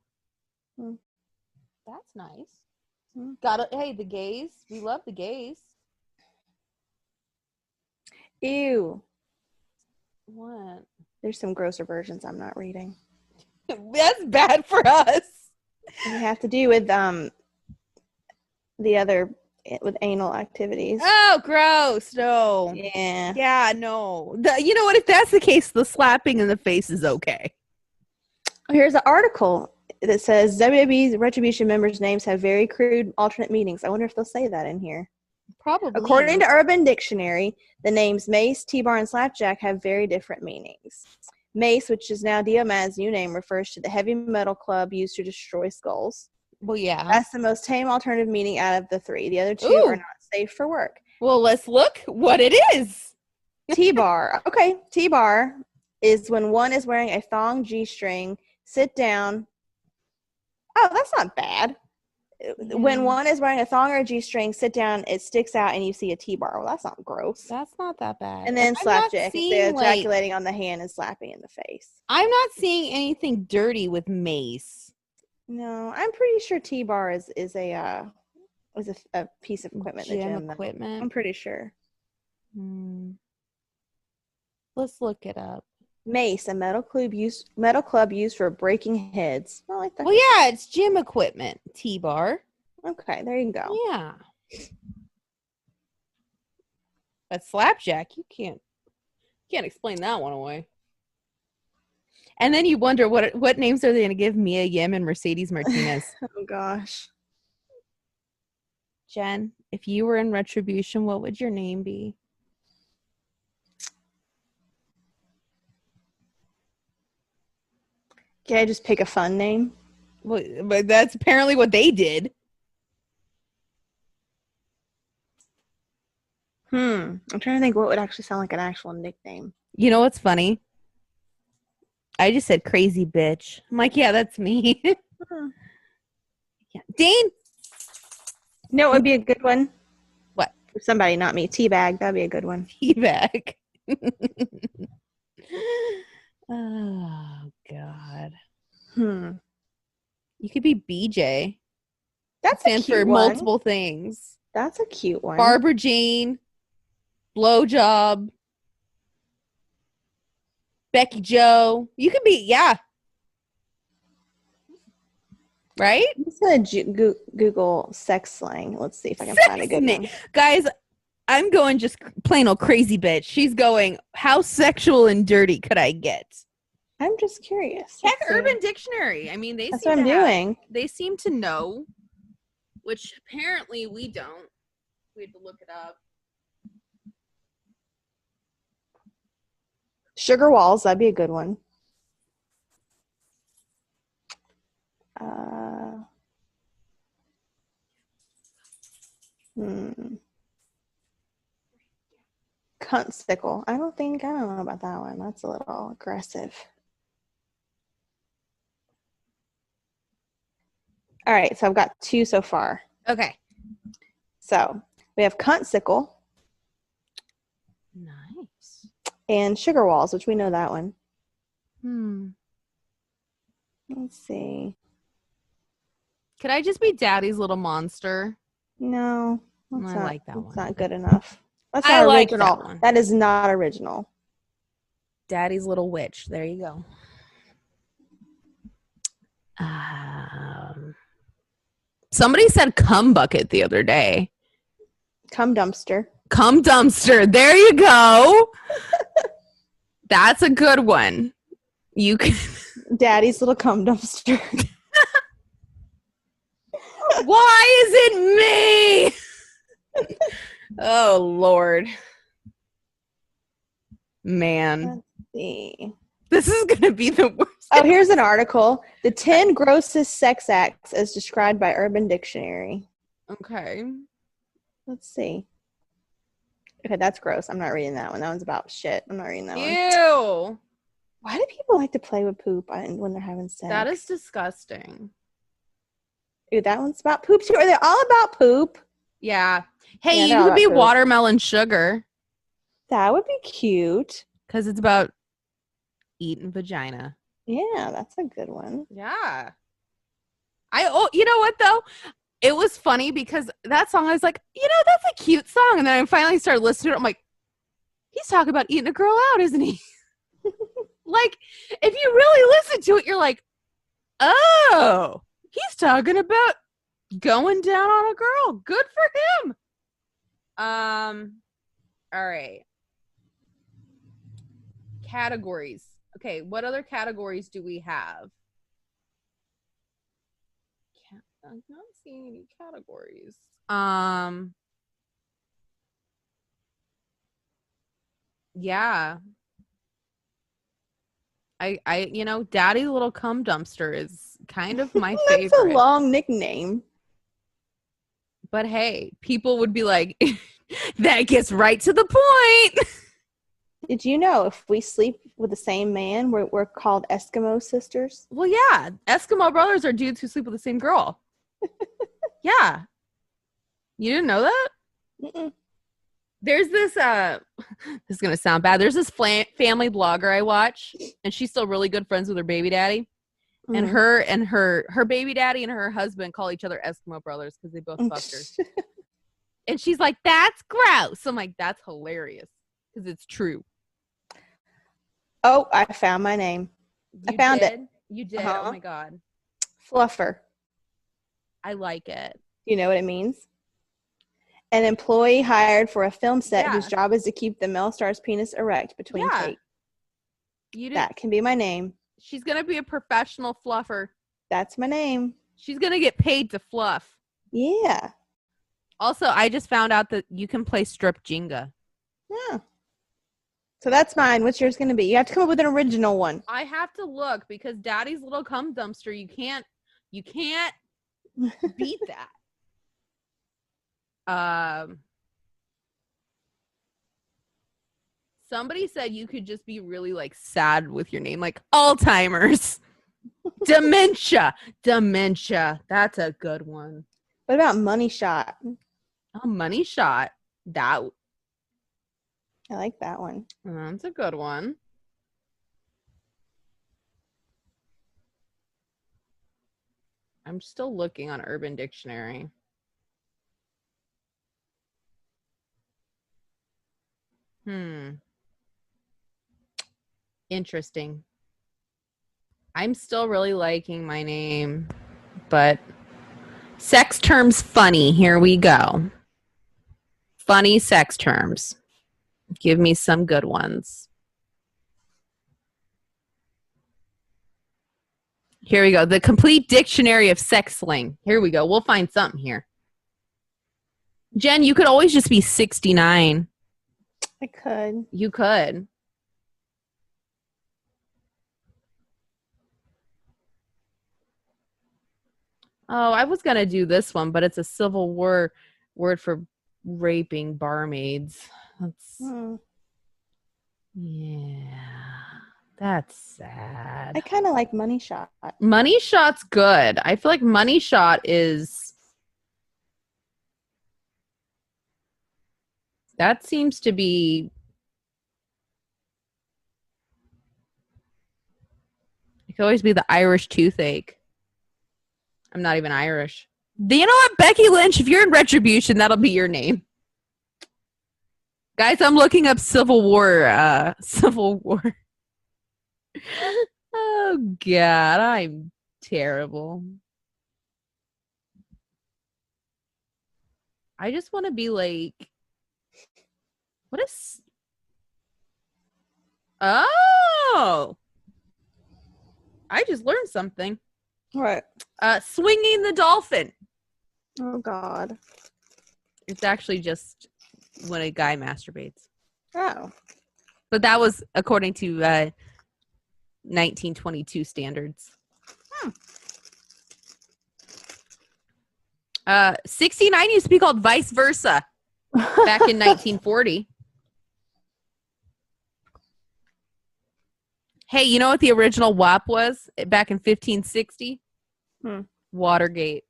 that's nice. Hey, the gays. We love the gays.
Ew.
What?
There's some grosser versions I'm not reading.
That's bad for us.
It have to do with the other with anal activities.
Oh, gross. No.
Yeah.
Yeah, no. You know what? If that's the case, the slapping in the face is okay.
Here's an article that says WWE's Retribution members' names have very crude alternate meanings. I wonder if they'll say that in here.
Probably.
According to Urban Dictionary, the names Mace, T-Bar, and Slapjack have very different meanings. Mace, which is now Diomad's new name, refers to the heavy metal club used to destroy skulls.
Well, yeah.
That's the most tame alternative meaning out of the three. The other two are not safe for work.
Well, let's look what it is.
T-bar. Okay, T-bar is when one is wearing a thong G-string, sit down. Oh, that's not bad. When one is wearing a thong or a G-string, sit down, it sticks out, and you see a T-bar. Well, that's not gross.
That's not that bad.
And then slapjack, they're ejaculating on the hand and slapping in the face.
I'm not seeing anything dirty with Mace.
No, I'm pretty sure T-bar is a piece of equipment.
Gym equipment.
I'm pretty sure.
Let's look it up.
Mace, a metal club used for breaking heads. I like that.
Well, yeah, it's gym equipment. T-bar.
Okay, there you go.
Yeah. But Slapjack, you can't explain that one away. And then you wonder what names are they going to give Mia Yim and Mercedes Martinez?
Oh gosh.
Jen, if you were in Retribution, what would your name be?
Can I just pick a fun name?
Well, but that's apparently what they did.
I'm trying to think what would actually sound like an actual nickname.
You know what's funny? I just said crazy bitch. I'm like, yeah, that's me. Yeah. Dane?
No, it would be a good one.
What?
For somebody, not me. Teabag. That'd be a good one.
Teabag. Oh, God. You could be BJ.
That's
Stand
a cute
for
one.
multiple things.
That's a cute one.
Barbara Jean. Blowjob. Becky Joe. You could be, yeah. Right?
I'm just gonna Google sex slang. Let's see if I can find a good one.
Guys, I'm going just plain old crazy bitch. She's going, how sexual and dirty could I get?
I'm just curious.
Check Urban Dictionary. I mean,
that's what I'm doing.
They seem to know, which apparently we don't. We had to look it up.
Sugar walls, that'd be a good one. Cuntsicle. I don't know about that one. That's a little aggressive. All right, so I've got 2 so far.
Okay.
So we have cuntsicle.
Nice.
And sugar walls, which we know that one. Let's see.
Could I just be Daddy's little monster?
No.
I like that one.
That's not good enough. That's
not
original.
Like that one.
That is not original.
Daddy's little witch. There you go. Somebody said cum bucket the other day.
Cum dumpster.
Cum dumpster. There you go. That's a good one. You can.
Daddy's little cum dumpster.
Why is it me? Oh, Lord. Man.
Let's see.
This is going to be the worst.
Oh, here's an article. The 10 grossest sex acts as described by Urban Dictionary.
Okay.
Let's see. Okay, that's gross. I'm not reading that one. That one's about shit. I'm not reading that one.
Ew.
Why do people like to play with poop when they're having sex?
That is disgusting.
Ooh, that one's about poop too. Are they all about poop?
Yeah. Hey,
Yeah,
you could be
poop.
watermelon sugar.
That would be cute.
Because it's about eating vagina.
Yeah, that's a good one.
Yeah. You know what, though? It was funny because that song, I was like, that's a cute song. And then I finally started listening to it. I'm like, he's talking about eating a girl out, isn't he? Like, if you really listen to it, you're like, oh, he's talking about going down on a girl. Good for him. All right. Categories. Okay, what other categories do we have? I'm not seeing any categories. Yeah. I Daddy Little Cum Dumpster is kind of my favorite.
That's a long nickname.
But hey, people would be like, that gets right to the point.
Did you know if we sleep with the same man, we're called Eskimo sisters?
Well, yeah. Eskimo brothers are dudes who sleep with the same girl. Yeah. You didn't know that?
Mm-mm.
There's this, this is going to sound bad. There's this family blogger I watch, and she's still really good friends with her baby daddy. Mm-hmm. And her baby daddy and her husband call each other Eskimo brothers because they both fucked her. And she's like, that's gross. I'm like, that's hilarious because it's true.
Oh, I found my name. I found it.
You did? Uh-huh. Oh, my God.
Fluffer.
I like it.
Do you know what it means? An employee hired for a film set
Yeah.
whose job is to keep the male star's penis erect between takes. That can be my name.
She's going to be a professional fluffer.
That's my name.
She's going to get paid to fluff.
Yeah.
Also, I just found out that you can play strip Jenga.
Yeah. So that's mine. What's yours going to be? You have to come up with an original one.
I have to look because Daddy's Little Cum Dumpster, you can't beat that. Somebody said you could just be really like sad with your name, like Alzheimer's, dementia. That's a good one.
What about Money Shot?
Oh, Money Shot. That.
I like that one.
That's a good one. I'm still looking on Urban Dictionary. Interesting. I'm still really liking my name, but sex terms funny. Here we go. Funny sex terms. Give me some good ones. Here we go. The complete dictionary of sex slang. Here we go. We'll find something here. Jen, you could always just be 69.
I could.
You could. Oh, I was going to do this one, but it's a Civil War word for raping barmaids. Yeah. That's sad.
I kind of like Money Shot.
Money Shot's good. I feel like Money Shot is... That seems to be... It could always be the Irish toothache. I'm not even Irish. You know what, Becky Lynch? If you're in Retribution, that'll be your name. Guys, I'm looking up Civil War. Civil War. Oh, God. I'm terrible. I just want to be like... What is... Oh! I just learned something.
What?
Swinging the dolphin.
Oh, God.
It's actually just when a guy masturbates.
Oh.
But that was according to 1922 standards. 69 used to be called vice versa back in 1940. Hey, you know what the original WAP was back in 1560? Watergate.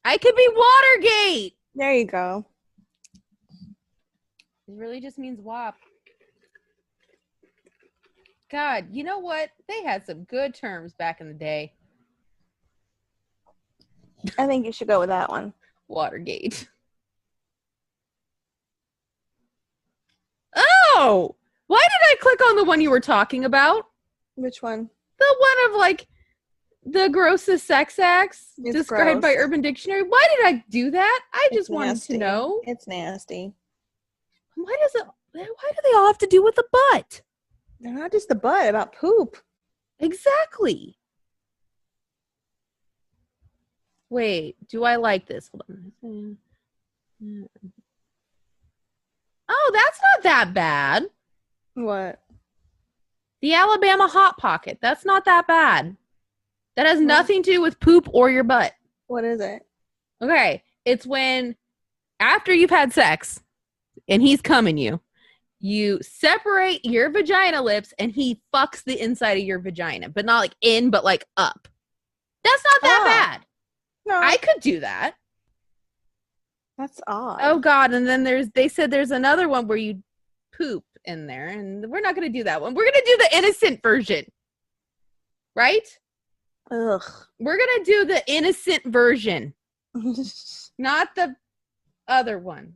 I could be Watergate.
There you go.
It really just means WAP. God, you know what? They had some good terms back in the day.
I think you should go with that one.
Watergate. Oh! Why did I click on the one you were talking about?
Which one?
The one of like the grossest sex acts described by Urban Dictionary. Why did I do that? I just wanted to know.
It's nasty.
Why do they all have to do with the butt?
They're not just the butt, about poop.
Exactly. Wait, do I like this? Hold on. Oh, that's not that bad.
What?
The Alabama Hot Pocket. That's not that bad. That has nothing to do with poop or your butt.
What is it?
Okay. It's when after you've had sex and he's coming you separate your vagina lips and he fucks the inside of your vagina, but not like in, but like up. That's not that bad.
No.
I could do that.
That's odd.
Oh, God. And then they said there's another one where you poop in there, and we're not going to do that one. We're going to do the innocent version. Right?
Ugh.
We're going to do the innocent version. Not the other one.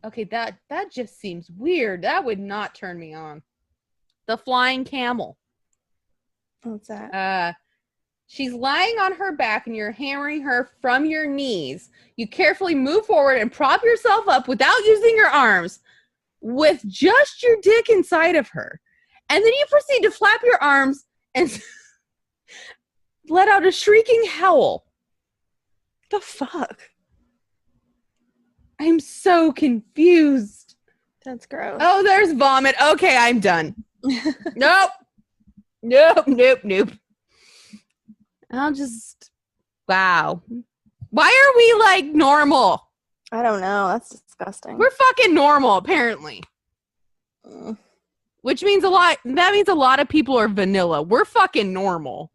Okay, that just seems weird. That would not turn me on. The flying camel.
What's that?
She's lying on her back and you're hammering her from your knees. You carefully move forward and prop yourself up without using your arms with just your dick inside of her. And then you proceed to flap your arms and let out a shrieking howl. The fuck? I'm so confused.
That's gross.
Oh, there's vomit. Okay, I'm done. Nope. I'll just... Wow. Why are we, like, normal?
I don't know. That's disgusting.
We're fucking normal, apparently. Which means a lot... That means a lot of people are vanilla. We're fucking normal.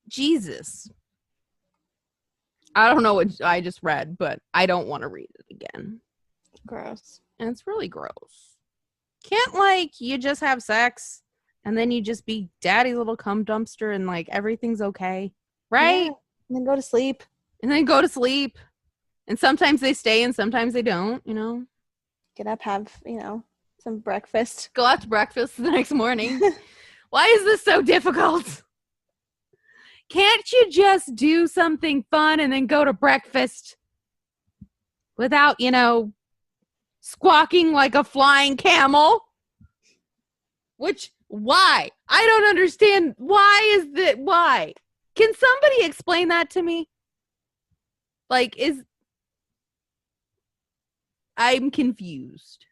Jesus. I don't know what I just read, but I don't want to read it again.
Gross.
And it's really gross. Can't, like, you just have sex and then you just be daddy's little cum dumpster and, like, everything's okay? Right?
Yeah. And then go to sleep.
And sometimes they stay and sometimes they don't, you know?
Get up, have, some breakfast.
Go out to breakfast the next morning. Why is this so difficult? Can't you just do something fun and then go to breakfast without, squawking like a flying camel? Why? I don't understand. Why? Can somebody explain that to me? I'm confused.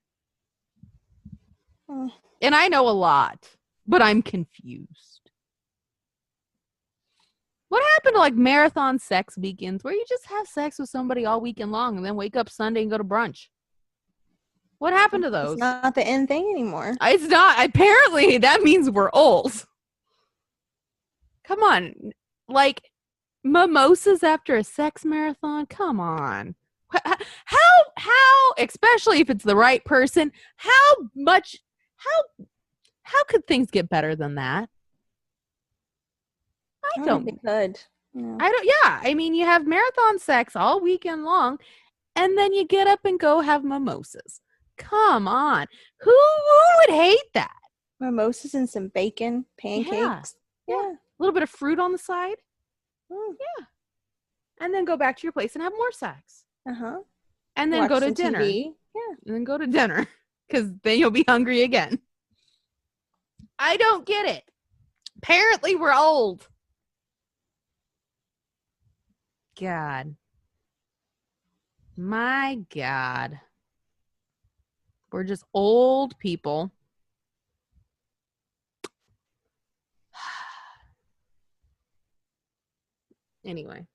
And I know a lot, but I'm confused. What happened to, like, marathon sex weekends where you just have sex with somebody all weekend long and then wake up Sunday and go to brunch? What happened to those?
It's not the end thing anymore.
It's not. Apparently, that means we're old. Come on. Like, mimosas after a sex marathon? Come on. How, especially if it's the right person, how could things get better than that? I don't
think they could.
Yeah. I mean, you have marathon sex all weekend long, and then you get up and go have mimosas. Come on. Who would hate that?
Mimosas and some bacon, pancakes. Yeah.
A little bit of fruit on the side.
Mm.
Yeah. And then go back to your place and have more sex.
Uh-huh.
And then
watch
go to
some
dinner.
TV. Yeah.
And then go to dinner. Because then you'll be hungry again. I don't get it. Apparently we're old. God. My God. We're just old people. Anyway.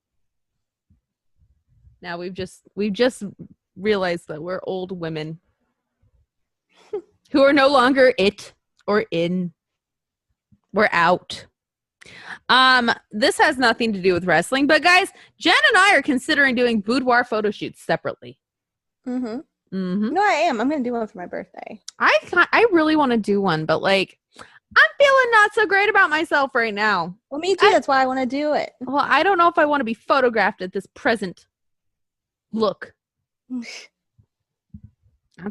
Now we've just realized that we're old women who are no longer it or in. We're out. This has nothing to do with wrestling, but guys, Jen and I are considering doing boudoir photo shoots separately.
Mm-hmm. No, I am. I'm going to do one for my birthday.
I really want to do one, but like, I'm feeling not so great about myself right now.
Well, me too. That's why I want to do it.
Well, I don't know if I want to be photographed at this present look. That's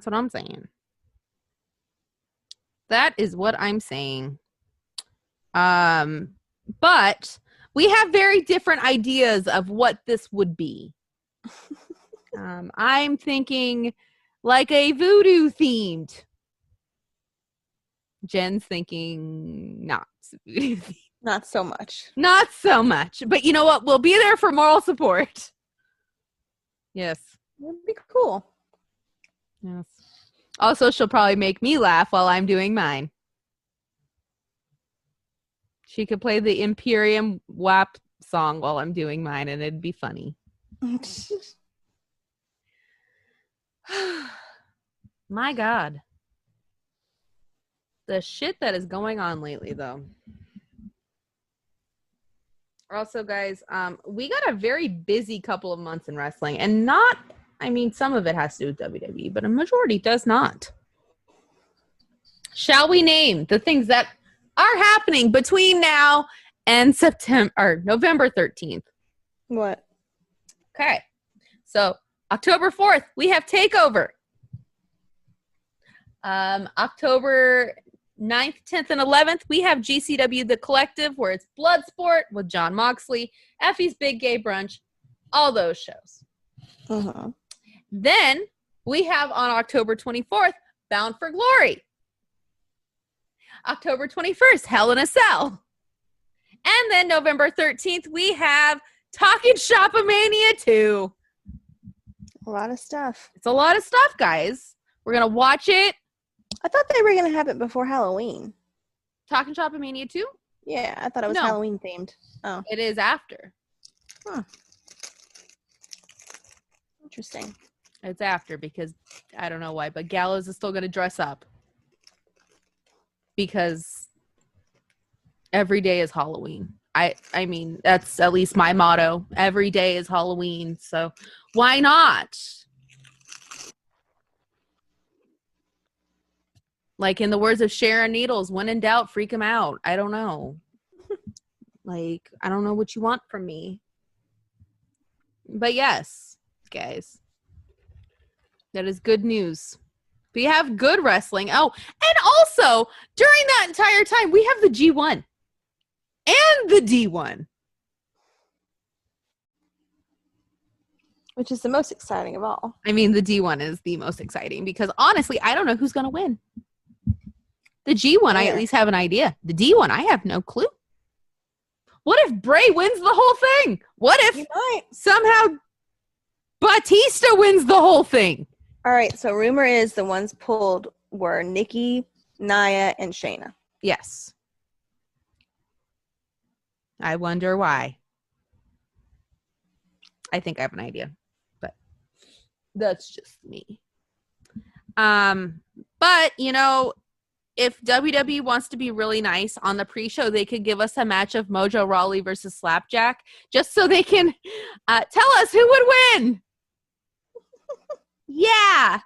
what I'm saying. That is what I'm saying. But we have very different ideas of what this would be. I'm thinking like a voodoo themed. Jen's thinking not voodoo themed.
Not so much.
Not so much. But you know what? We'll be there for moral support. Yes.
It'd be cool.
Yes. Also, she'll probably make me laugh while I'm doing mine. She could play the Imperium WAP song while I'm doing mine, and it'd be funny. My God. The shit that is going on lately, though. Also, guys, we got a very busy couple of months in wrestling, and some of it has to do with WWE, but a majority does not. Shall we name the things that are happening between now and November 13th?
What?
Okay. So, October 4th, we have TakeOver. October 9th, 10th, and 11th, we have GCW The Collective, where it's Bloodsport with Jon Moxley, Effie's Big Gay Brunch, all those shows.
Uh-huh.
Then we have on October 24th, Bound for Glory. October 21st, Hell in a Cell. And then November 13th, we have Talking Shop-A-Mania 2.
A lot of stuff.
It's a lot of stuff, guys. We're going to watch it.
I thought they were going to have it before Halloween.
Talking Shop-A-Mania 2?
Yeah, I thought it was Halloween themed. Oh.
It is after.
Huh. Interesting.
It's after because I don't know why, but Gallows is still going to dress up. Because every day is Halloween. I mean, that's at least my motto. Every day is Halloween. So why not? Like in the words of Sharon Needles, when in doubt, freak them out. I don't know. Like, I don't know what you want from me. But yes, guys, that is good news. We have good wrestling. Oh, and also, during that entire time, we have the G1 and the D1.
Which is the most exciting of all.
I mean, the D1 is the most exciting because, honestly, I don't know who's going to win. The G1, I at least have an idea. The D1, I have no clue. What if Bray wins the whole thing? What if somehow Batista wins the whole thing?
All right, so rumor is the ones pulled were Nikki, Nia, and Shayna.
Yes. I wonder why. I think I have an idea, but that's just me. But, you know, if WWE wants to be really nice on the pre-show, they could give us a match of Mojo Rawley versus Slapjack just so they can tell us who would win. Yeah.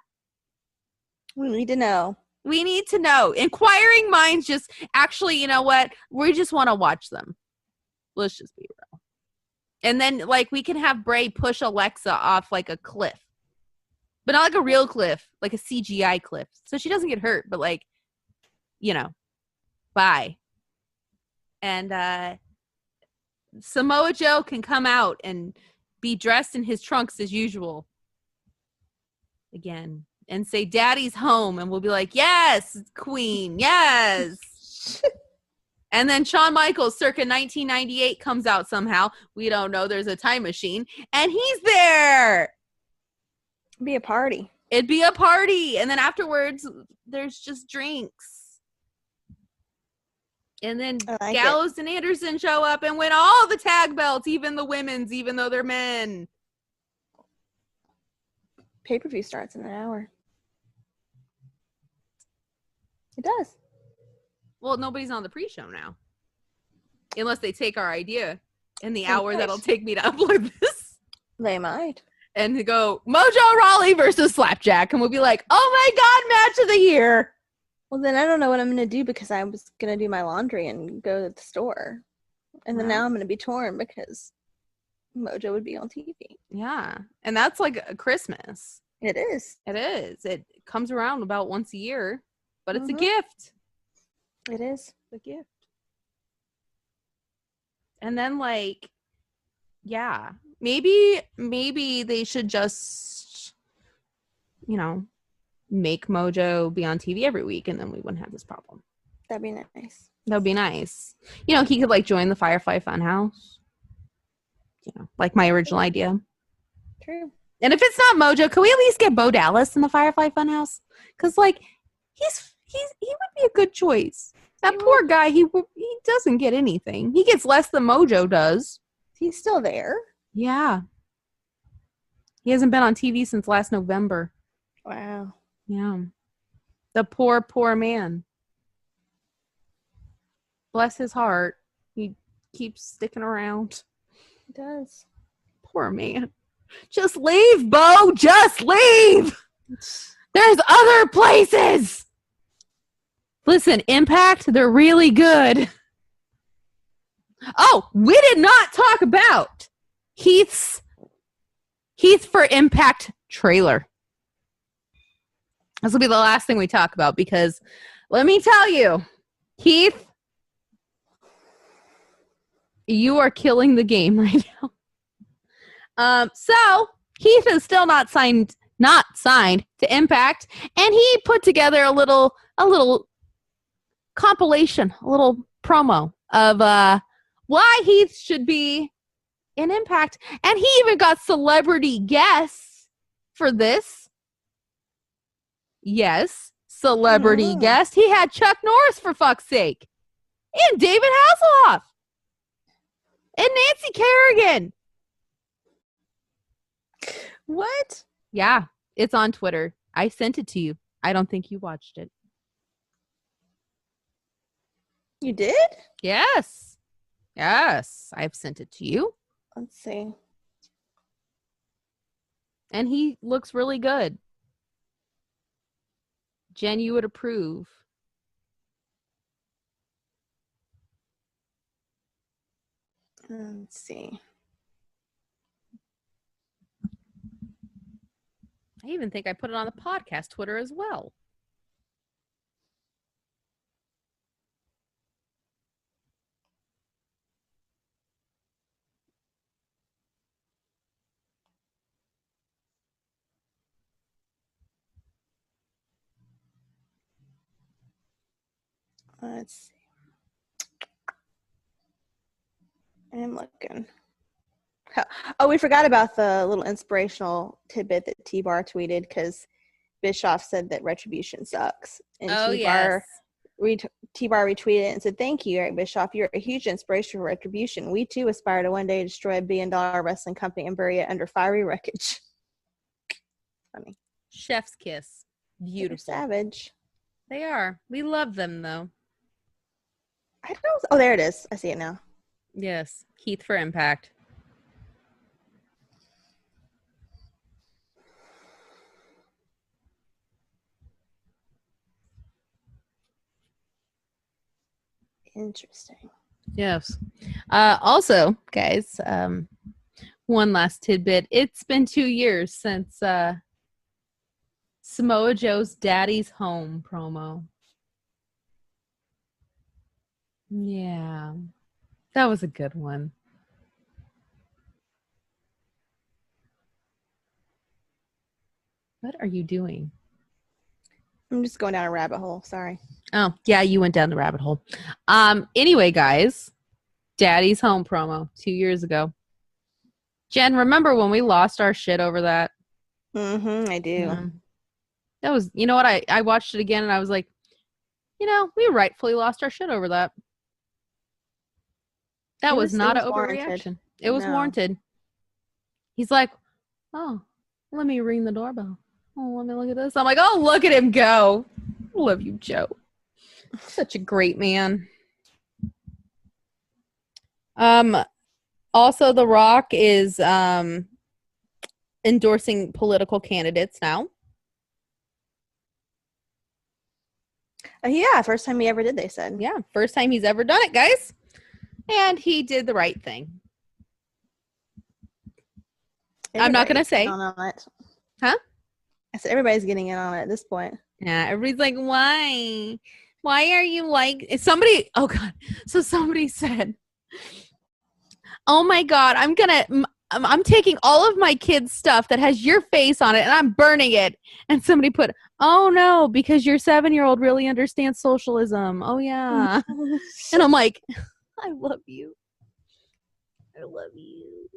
We need to know.
We need to know. Inquiring minds just, actually, you know what? We just want to watch them. Let's just be real. And then, like, we can have Bray push Alexa off, like, a cliff. But not like a real cliff, like a CGI cliff. So she doesn't get hurt, but, like, you know, bye. And Samoa Joe can come out and be dressed in his trunks as usual. Again. And say, Daddy's home. And we'll be like, yes, Queen, yes. And then Shawn Michaels, circa 1998, comes out somehow. We don't know. There's a time machine. And he's there.
It'd be a party.
It'd be a party. And then afterwards, there's just drinks. And then Gallows and Anderson show up and win all the tag belts, even the women's, even though they're men.
Pay-per-view starts in an hour. It does.
Well, nobody's on the pre-show now. Unless they take our idea in the hour that'll take me to upload this.
They might.
And to go, Mojo Rawley versus Slapjack. And we'll be like, oh my God, match of the year.
Well, then I don't know what I'm going to do because I was going to do my laundry and go to the store. And then now I'm going to be torn because Mojo would be on TV.
Yeah. And that's like a Christmas.
It is.
It is. It comes around about once a year. But it's a gift.
It is.
It's a gift. And then, like, yeah. Maybe they should just, you know, make Mojo be on TV every week, and then we wouldn't have this problem.
That'd be nice.
That would be nice. You know, he could, like, join the Firefly Funhouse. You know, like my original idea.
True.
And if it's not Mojo, can we at least get Bo Dallas in the Firefly Funhouse? Because, like, he would be a good choice. That poor guy, he doesn't get anything. He gets less than Mojo does.
He's still there.
Yeah. He hasn't been on TV since last November.
Wow.
Yeah. The poor, poor man. Bless his heart. He keeps sticking around.
He does.
Poor man. Just leave, Bo. Just leave. There's other places. Listen, Impact, they're really good. Oh, we did not talk about Heath for Impact trailer. This will be the last thing we talk about because Let me tell you, Keith, you are killing the game right now. So Keith is still not signed to Impact, and he put together a little compilation, a little promo of why Heath should be in Impact, and he even got celebrity guests for this. Yes, celebrity guest. He had Chuck Norris, for fuck's sake, and David Hasselhoff, and Nancy Kerrigan.
What?
Yeah, it's on Twitter. I sent it to you. I don't think you watched it.
You did?
Yes. I've sent it to you.
Let's see.
And he looks really good. Jen, you would approve.
Let's see.
I even think I put it on the podcast Twitter as well.
Let's see. I'm looking. Oh, we forgot about the little inspirational tidbit that T-Bar tweeted because Bischoff said that Retribution sucks. And T-Bar retweeted it and said, "Thank you, Eric Bischoff. You're a huge inspiration for Retribution. We too aspire to one day destroy $1 billion wrestling company and bury it under fiery wreckage." Funny.
Chef's kiss. Beautiful.
They're savage.
They are. We love them, though.
I don't. Oh, there it is. I see it now.
Yes. Keith for Impact.
Interesting.
Yes. Also, guys, one last tidbit. It's been 2 years since Samoa Joe's Daddy's Home promo. Yeah. That was a good one. What are you doing?
I'm just going down a rabbit hole. Sorry.
Oh, yeah, you went down the rabbit hole. Anyway, guys, Daddy's Home promo 2 years ago. Jen, remember when we lost our shit over that?
I do.
That was, you know what? I watched it again and I was like, we rightfully lost our shit over that. That was not an overreaction. It was warranted. He's like, oh, let me ring the doorbell. Oh, let me look at this. I'm like, oh, look at him go. Love you, Joe. Such a great man. Also, The Rock is endorsing political candidates now.
Yeah, first time he ever did, they said.
Yeah, first time he's ever done it, guys. And he did the right thing. I'm not going to say.
On it.
Huh?
I said everybody's getting in on it at this point.
Yeah, everybody's like, why? Why are you like somebody? Oh God! So somebody said, "Oh my God, I'm taking all of my kids' stuff that has your face on it and I'm burning it." And somebody put, "Oh no, because your 7-year-old really understands socialism." Oh yeah, and I'm like, I love you. I love you.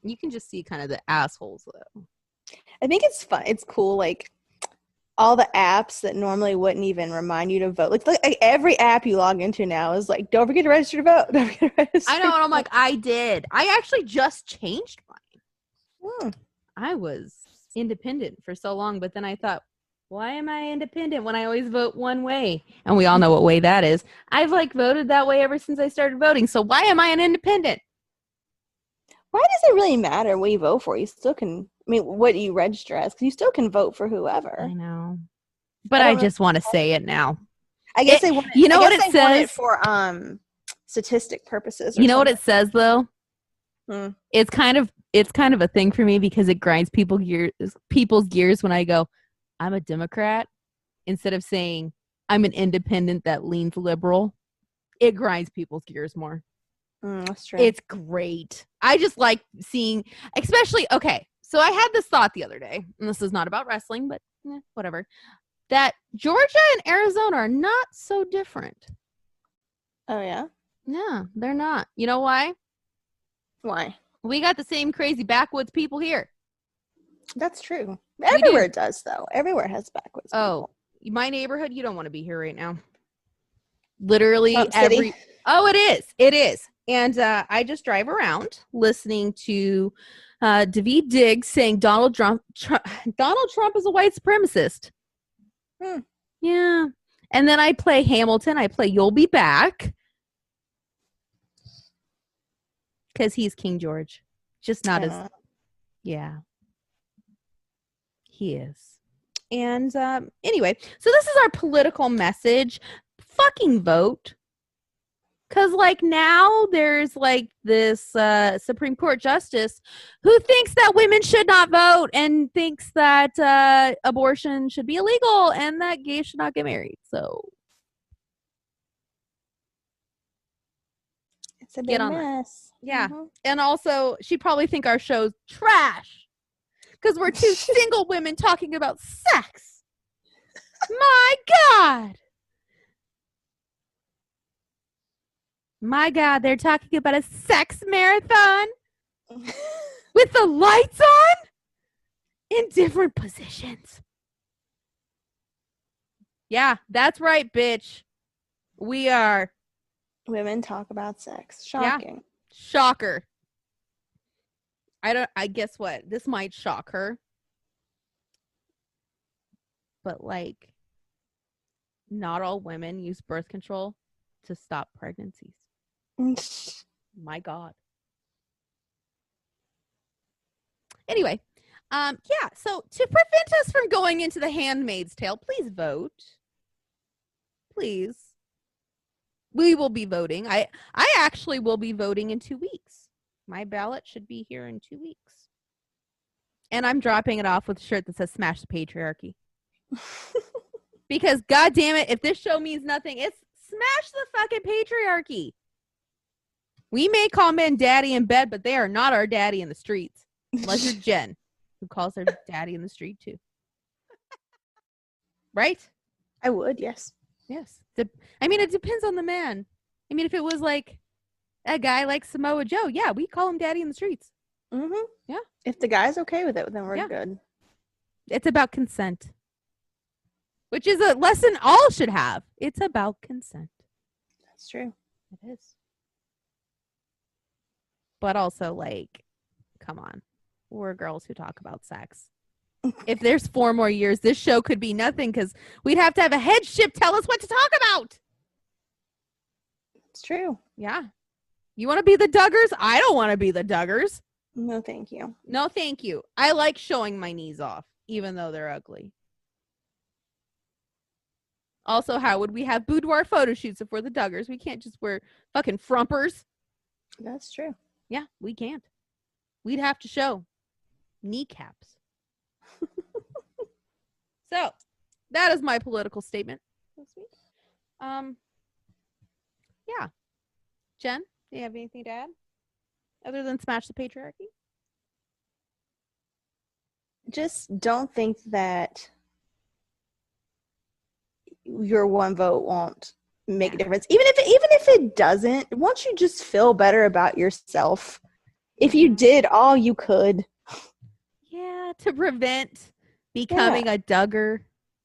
You can just see kind of the assholes though.
I think it's fun. It's cool. Like all the apps that normally wouldn't even remind you to vote. Like every app you log into now is like, don't forget to register to vote. Don't forget to register.
I know. And I'm like, I did. I actually just changed mine. I was independent for so long, but then I thought, why am I independent when I always vote one way? And we all know what way that is. I've voted that way ever since I started voting. So why am I an independent?
Why does it really matter what you vote for? You still can, what you register as, because you still can vote for whoever.
I know. But I just want to say it now.
I guess they want it.
You know what it says?
Want it for statistic purposes.
You know what it says though?
Hmm.
It's kind of a thing for me because it grinds people's gears when I go, I'm a Democrat, instead of saying, I'm an independent that leans liberal, it grinds people's gears more.
That's true.
It's great. I just like seeing, especially, okay, so I had this thought the other day, and this is not about wrestling, but whatever, that Georgia and Arizona are not so different.
Oh, yeah?
Yeah, they're not. You know why?
Why?
We got the same crazy backwoods people here.
That's true. Everywhere it does, though. Everywhere has backwoods people.
My neighborhood, you don't want to be here right now. Literally
City?
Oh, it is. It is. And I just drive around listening to Daveed Diggs saying Donald Trump is a white supremacist. Yeah. And then I play Hamilton. I play You'll Be Back. Because he's King George. Just not as... Yeah. He is. And anyway, so this is our political message. Fucking vote. Because, like, now there's, like, this Supreme Court justice who thinks that women should not vote and thinks that abortion should be illegal and that gays should not get married. So,
it's a big mess.
Yeah. Mm-hmm. And also, she'd probably think our show's trash because we're two single women talking about sex. My God. My God, they're talking about a sex marathon with the lights on in different positions. Yeah, that's right, bitch. We are.
Women talk about sex. Shocking.
Yeah. Shocker. I guess what? This might shock her. But, like, not all women use birth control to stop pregnancies. My God. Anyway, yeah, so to prevent us from going into the Handmaid's Tale, please vote. Please. We will be voting. I actually will be voting in 2 weeks. My ballot should be here in 2 weeks. And I'm dropping it off with a shirt that says Smash the Patriarchy. Because, God damn it, if this show means nothing, it's smash the fucking patriarchy. We may call men daddy in bed, but they are not our daddy in the streets. Unless you're Jen, who calls her daddy in the street, too. Right?
I would, yes.
Yes. I mean, it depends on the man. I mean, if it was like a guy like Samoa Joe, yeah, we call him daddy in the streets.
Mm-hmm.
Yeah.
If the guy's okay with it, then we're good.
It's about consent. Which is a lesson all should have. It's about consent.
That's true.
It is. But also, like, come on. We're girls who talk about sex. If there's 4 more years, this show could be nothing because we'd have to have a headship tell us what to talk about.
It's true.
Yeah. You want to be the Duggars? I don't want to be the Duggars.
No, thank you.
No, thank you. I like showing my knees off, even though they're ugly. Also, how would we have boudoir photo shoots if we're the Duggars? We can't just wear fucking frumpers.
That's true.
Yeah, we can't. We'd have to show kneecaps. So, that is my political statement this week. Yeah. Jen, do you have anything to add? Other than smash the patriarchy?
Just don't think that your one vote won't make a difference. Even if it doesn't, won't you just feel better about yourself if you did all you could?
Yeah, to prevent becoming a Duggar.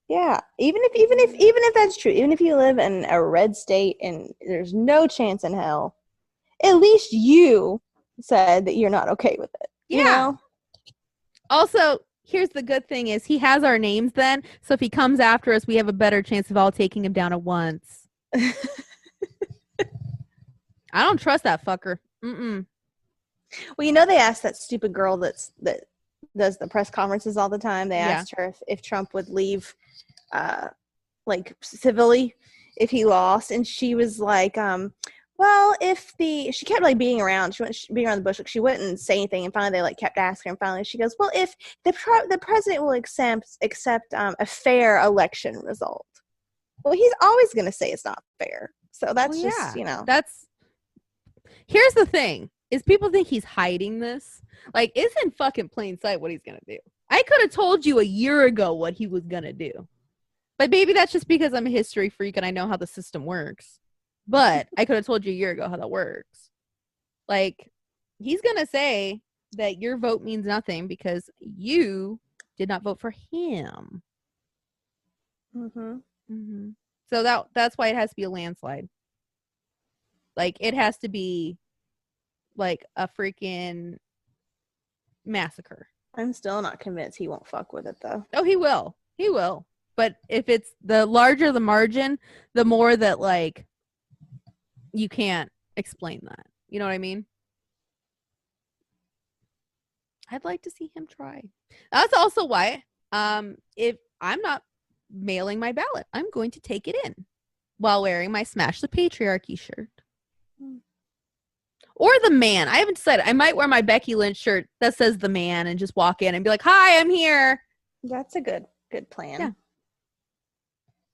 Yeah, even if that's true, even if you live in a red state and there's no chance in hell, at least you said that you're not okay with it.
Yeah.
You know?
Also, here's the good thing is he has our names then, so if he comes after us, we have a better chance of all taking him down at once. I don't trust that fucker. Mm-mm.
Well, you know they asked that stupid girl that does the press conferences all the time. They asked her if Trump would leave, like civilly, if he lost, and she was like, well, if she kept like being around, she went being around the bush, like she wouldn't say anything, and finally they like kept asking her, and finally she goes, well, if the president will accept a fair election result. Well, he's always going to say it's not fair. So that's just,
That's here's the thing is people think he's hiding this. Like, it's in fucking plain sight what he's going to do. I could have told you a year ago what he was going to do. But maybe that's just because I'm a history freak and I know how the system works. But I could have told you a year ago how that works. Like, he's going to say that your vote means nothing because you did not vote for him.
Mm-hmm.
Mm-hmm. So that's why it has to be a landslide. Like, it has to be like a freaking massacre.
I'm still not convinced he won't fuck with it, though.
Oh, he will. He will. But if it's the larger the margin, the more that, like, you can't explain that. You know what I mean? I'd like to see him try. That's also why, if I'm not mailing my ballot, I'm going to take it in while wearing my Smash the Patriarchy shirt. Or the man. I haven't decided. I might wear my Becky Lynch shirt that says the man and just walk in and be like, hi, I'm here.
That's a good plan.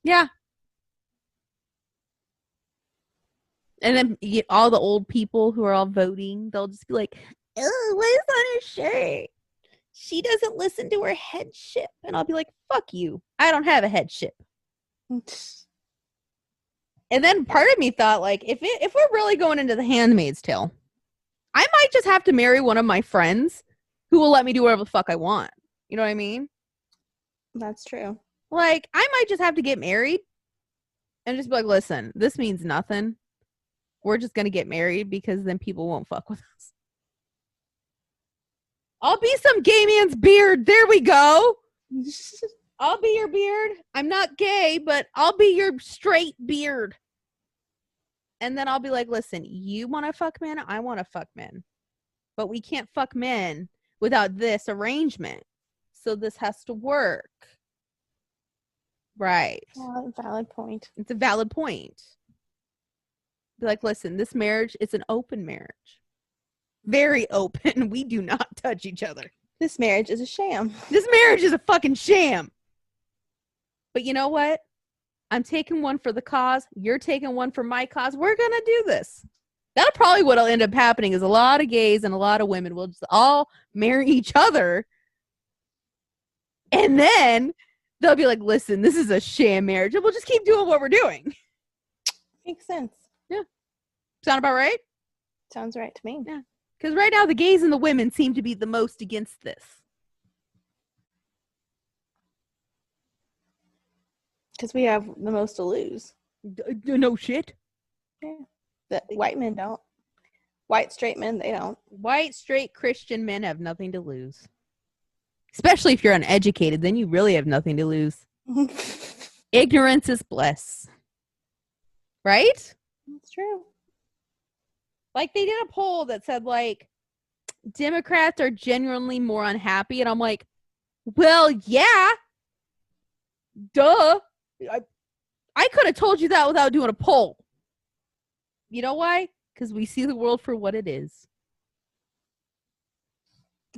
Yeah. And then all the old people who are all voting, they'll just be like, oh, what is on her shirt? She doesn't listen to her headship. And I'll be like, fuck you. I don't have a headship. And then part of me thought, like, if we're really going into the Handmaid's Tale, I might just have to marry one of my friends who will let me do whatever the fuck I want. You know what I mean?
That's true.
Like, I might just have to get married and just be like, listen, this means nothing. We're just going to get married because then people won't fuck with us. I'll be some gay man's beard. There we go. I'll be your beard. I'm not gay, but I'll be your straight beard. And then I'll be like, listen, you want to fuck men? I want to fuck men. But we can't fuck men without this arrangement. So this has to work. Right.
Valid point.
It's a valid point. Be like, listen, this marriage is an open marriage. Very open. We do not touch each other.
This marriage is a sham.
This marriage is a fucking sham. But you know what? I'm taking one for the cause. You're taking one for my cause. We're going to do this. That'll probably what'll end up happening is a lot of gays and a lot of women will just all marry each other. And then they'll be like, listen, this is a sham marriage. And we'll just keep doing what we're doing.
Makes sense.
Yeah. Sound about right?
Sounds right to me.
Yeah. Because right now the gays and the women seem to be the most against this.
Because we have the most to lose.
No shit.
Yeah. The white men don't. White straight men, they don't.
White straight Christian men have nothing to lose. Especially if you're uneducated, then you really have nothing to lose. Ignorance is bliss. Right?
That's true.
Like, they did a poll that said, like, Democrats are genuinely more unhappy. And I'm like, well, yeah. Duh. I could have told you that without doing a poll. You know why? Because we see the world for what it is.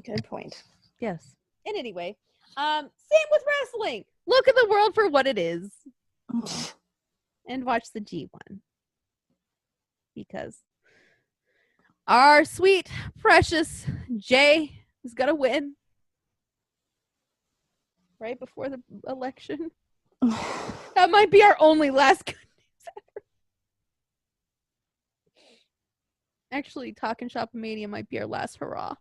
Good point.
Yes. And anyway, same with wrestling. Look at the world for what it is. And watch the G1. Because our sweet, precious Jay is going to win. Right before the election. That might be our only last good news ever. Actually, Talking Shop Mania might be our last hurrah.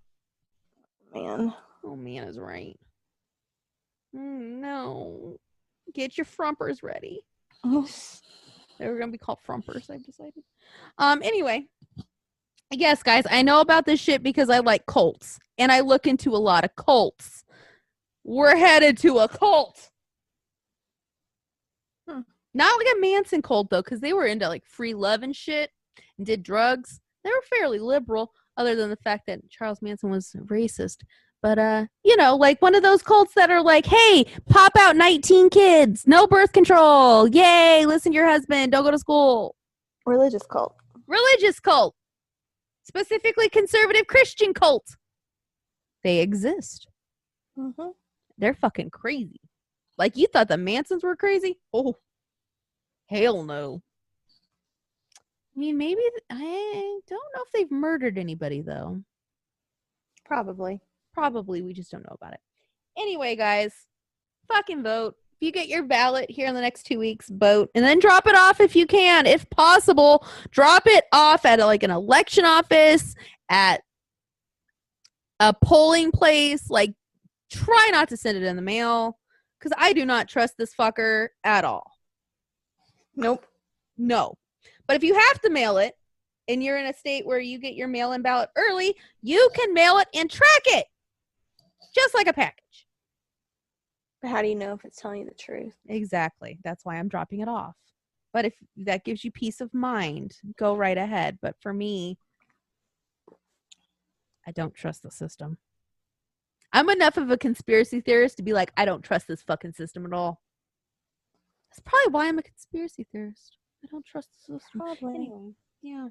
Man.
Oh, man is right. No. Get your frumpers ready. They were going to be called frumpers, I've decided. Anyway. Yes, guys, I know about this shit because I like cults. And I look into a lot of cults. We're headed to a cult. Not like a Manson cult, though, because they were into, like, free love and shit and did drugs. They were fairly liberal, other than the fact that Charles Manson was racist. But, you know, like one of those cults that are like, hey, pop out 19 kids. No birth control. Yay, listen to your husband. Don't go to school.
Religious cult.
religious cult, specifically conservative Christian cult. They exist.
Mm-hmm.
They're fucking crazy. Like, you thought the Mansons were crazy? Oh, hell no. I mean, maybe I don't know if they've murdered anybody, though.
Probably.
We just don't know about it. Anyway, guys, fucking vote. If you get your ballot here in the next 2 weeks, vote. And then drop it off if you can. If possible, drop it off at an election office, at a polling place. Like, try not to send it in the mail, because I do not trust this fucker at all.
Nope.
No. But if you have to mail it, and you're in a state where you get your mail-in ballot early, you can mail it and track it. Just like a package.
But how do you know if it's telling you the truth?
Exactly. That's why I'm dropping it off. But if that gives you peace of mind, go right ahead. But for me, I don't trust the system. I'm enough of a conspiracy theorist to be like, I don't trust this fucking system at all. That's probably why I'm a conspiracy theorist. I don't trust the system.
Probably.
Anyway, yeah.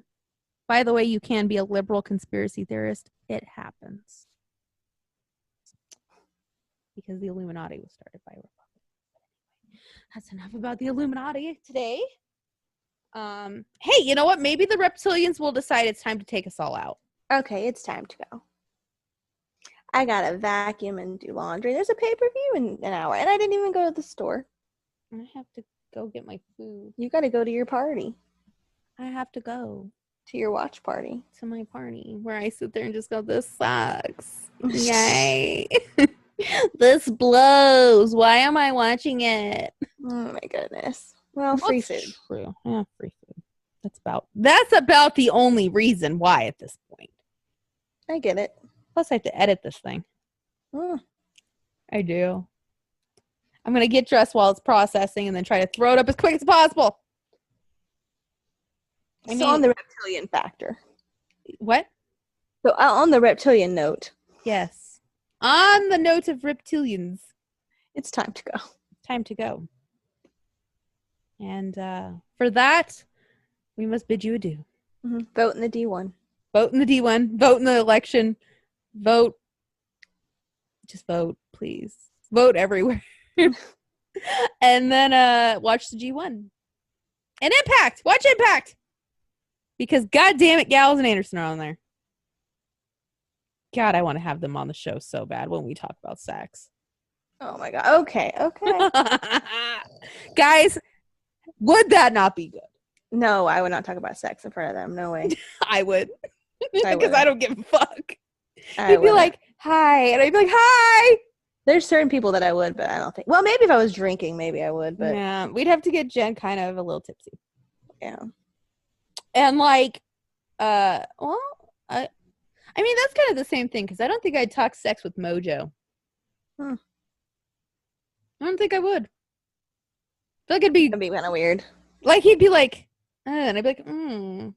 By the way, you can be a liberal conspiracy theorist. It happens. Because the Illuminati was started by Republicans. That's enough about the Illuminati today. Hey, you know what? Maybe the reptilians will decide it's time to take us all out.
Okay, it's time to go. I gotta vacuum and do laundry. There's a pay-per-view in an hour, and I didn't even go to the store.
I have to go get my food.
You gotta go to your party.
I have to go
to your watch party.
To my party, where I sit there and just go, this sucks. Yay. This blows. Why am I watching it?
Oh my goodness. Well, free food.
True. Yeah, free food. That's about the only reason why at this point.
I get it.
Plus, I have to edit this thing. I do. I'm going to get dressed while it's processing and then try to throw it up as quick as possible.
On the reptilian factor.
What?
So on the reptilian note.
Yes. On the note of reptilians.
It's time to go.
Time to go. And for that, we must bid you adieu.
Mm-hmm. Vote in the D1.
Vote in the D1. Vote in the election. Vote. Just vote, please. Vote everywhere. And then watch the G1. And Impact. Watch Impact. Because God damn it, Gallows and Anderson are on there. God, I want to have them on the show so bad when we talk about sex.
Oh my God. Okay.
Guys, would that not be good?
No, I would not talk about sex in front of them. No way.
I would. Because I don't give a fuck.
They'd
be like, hi. And I'd be like, hi.
There's certain people that I would, but I don't think. Well, maybe if I was drinking, maybe I would. But
yeah, we'd have to get Jen kind of a little tipsy.
Yeah.
And like, I mean, that's kind of the same thing, because I don't think I'd talk sex with Mojo. I don't think I would. I feel like it'd be
kind of weird.
Like, he'd be like, and I'd be like, no.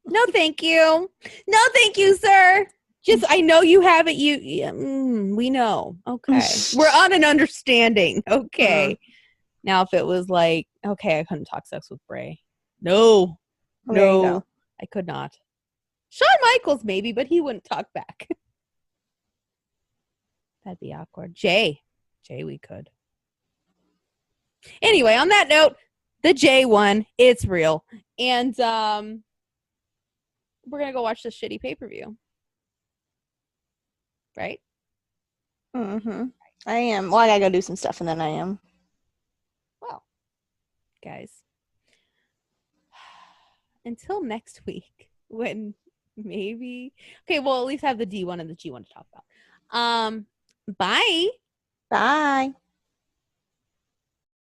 No, thank you. No, thank you, sir. Just, I know you have it. We know. Okay. We're on an understanding. Okay. Now, if it was like, okay, I couldn't talk sex with Bray. No. No. I could not. Shawn Michaels, maybe, but he wouldn't talk back. That'd be awkward. Jay, we could. Anyway, on that note, the J1, it's real. And we're going to go watch this shitty pay-per-view. Right?
Mm-hmm. I am. Well, I got to go do some stuff, and then I am.
Well, guys. Until next week, when maybe... Okay, we'll at least have the D1 and the G1 to talk about. Bye.
Bye.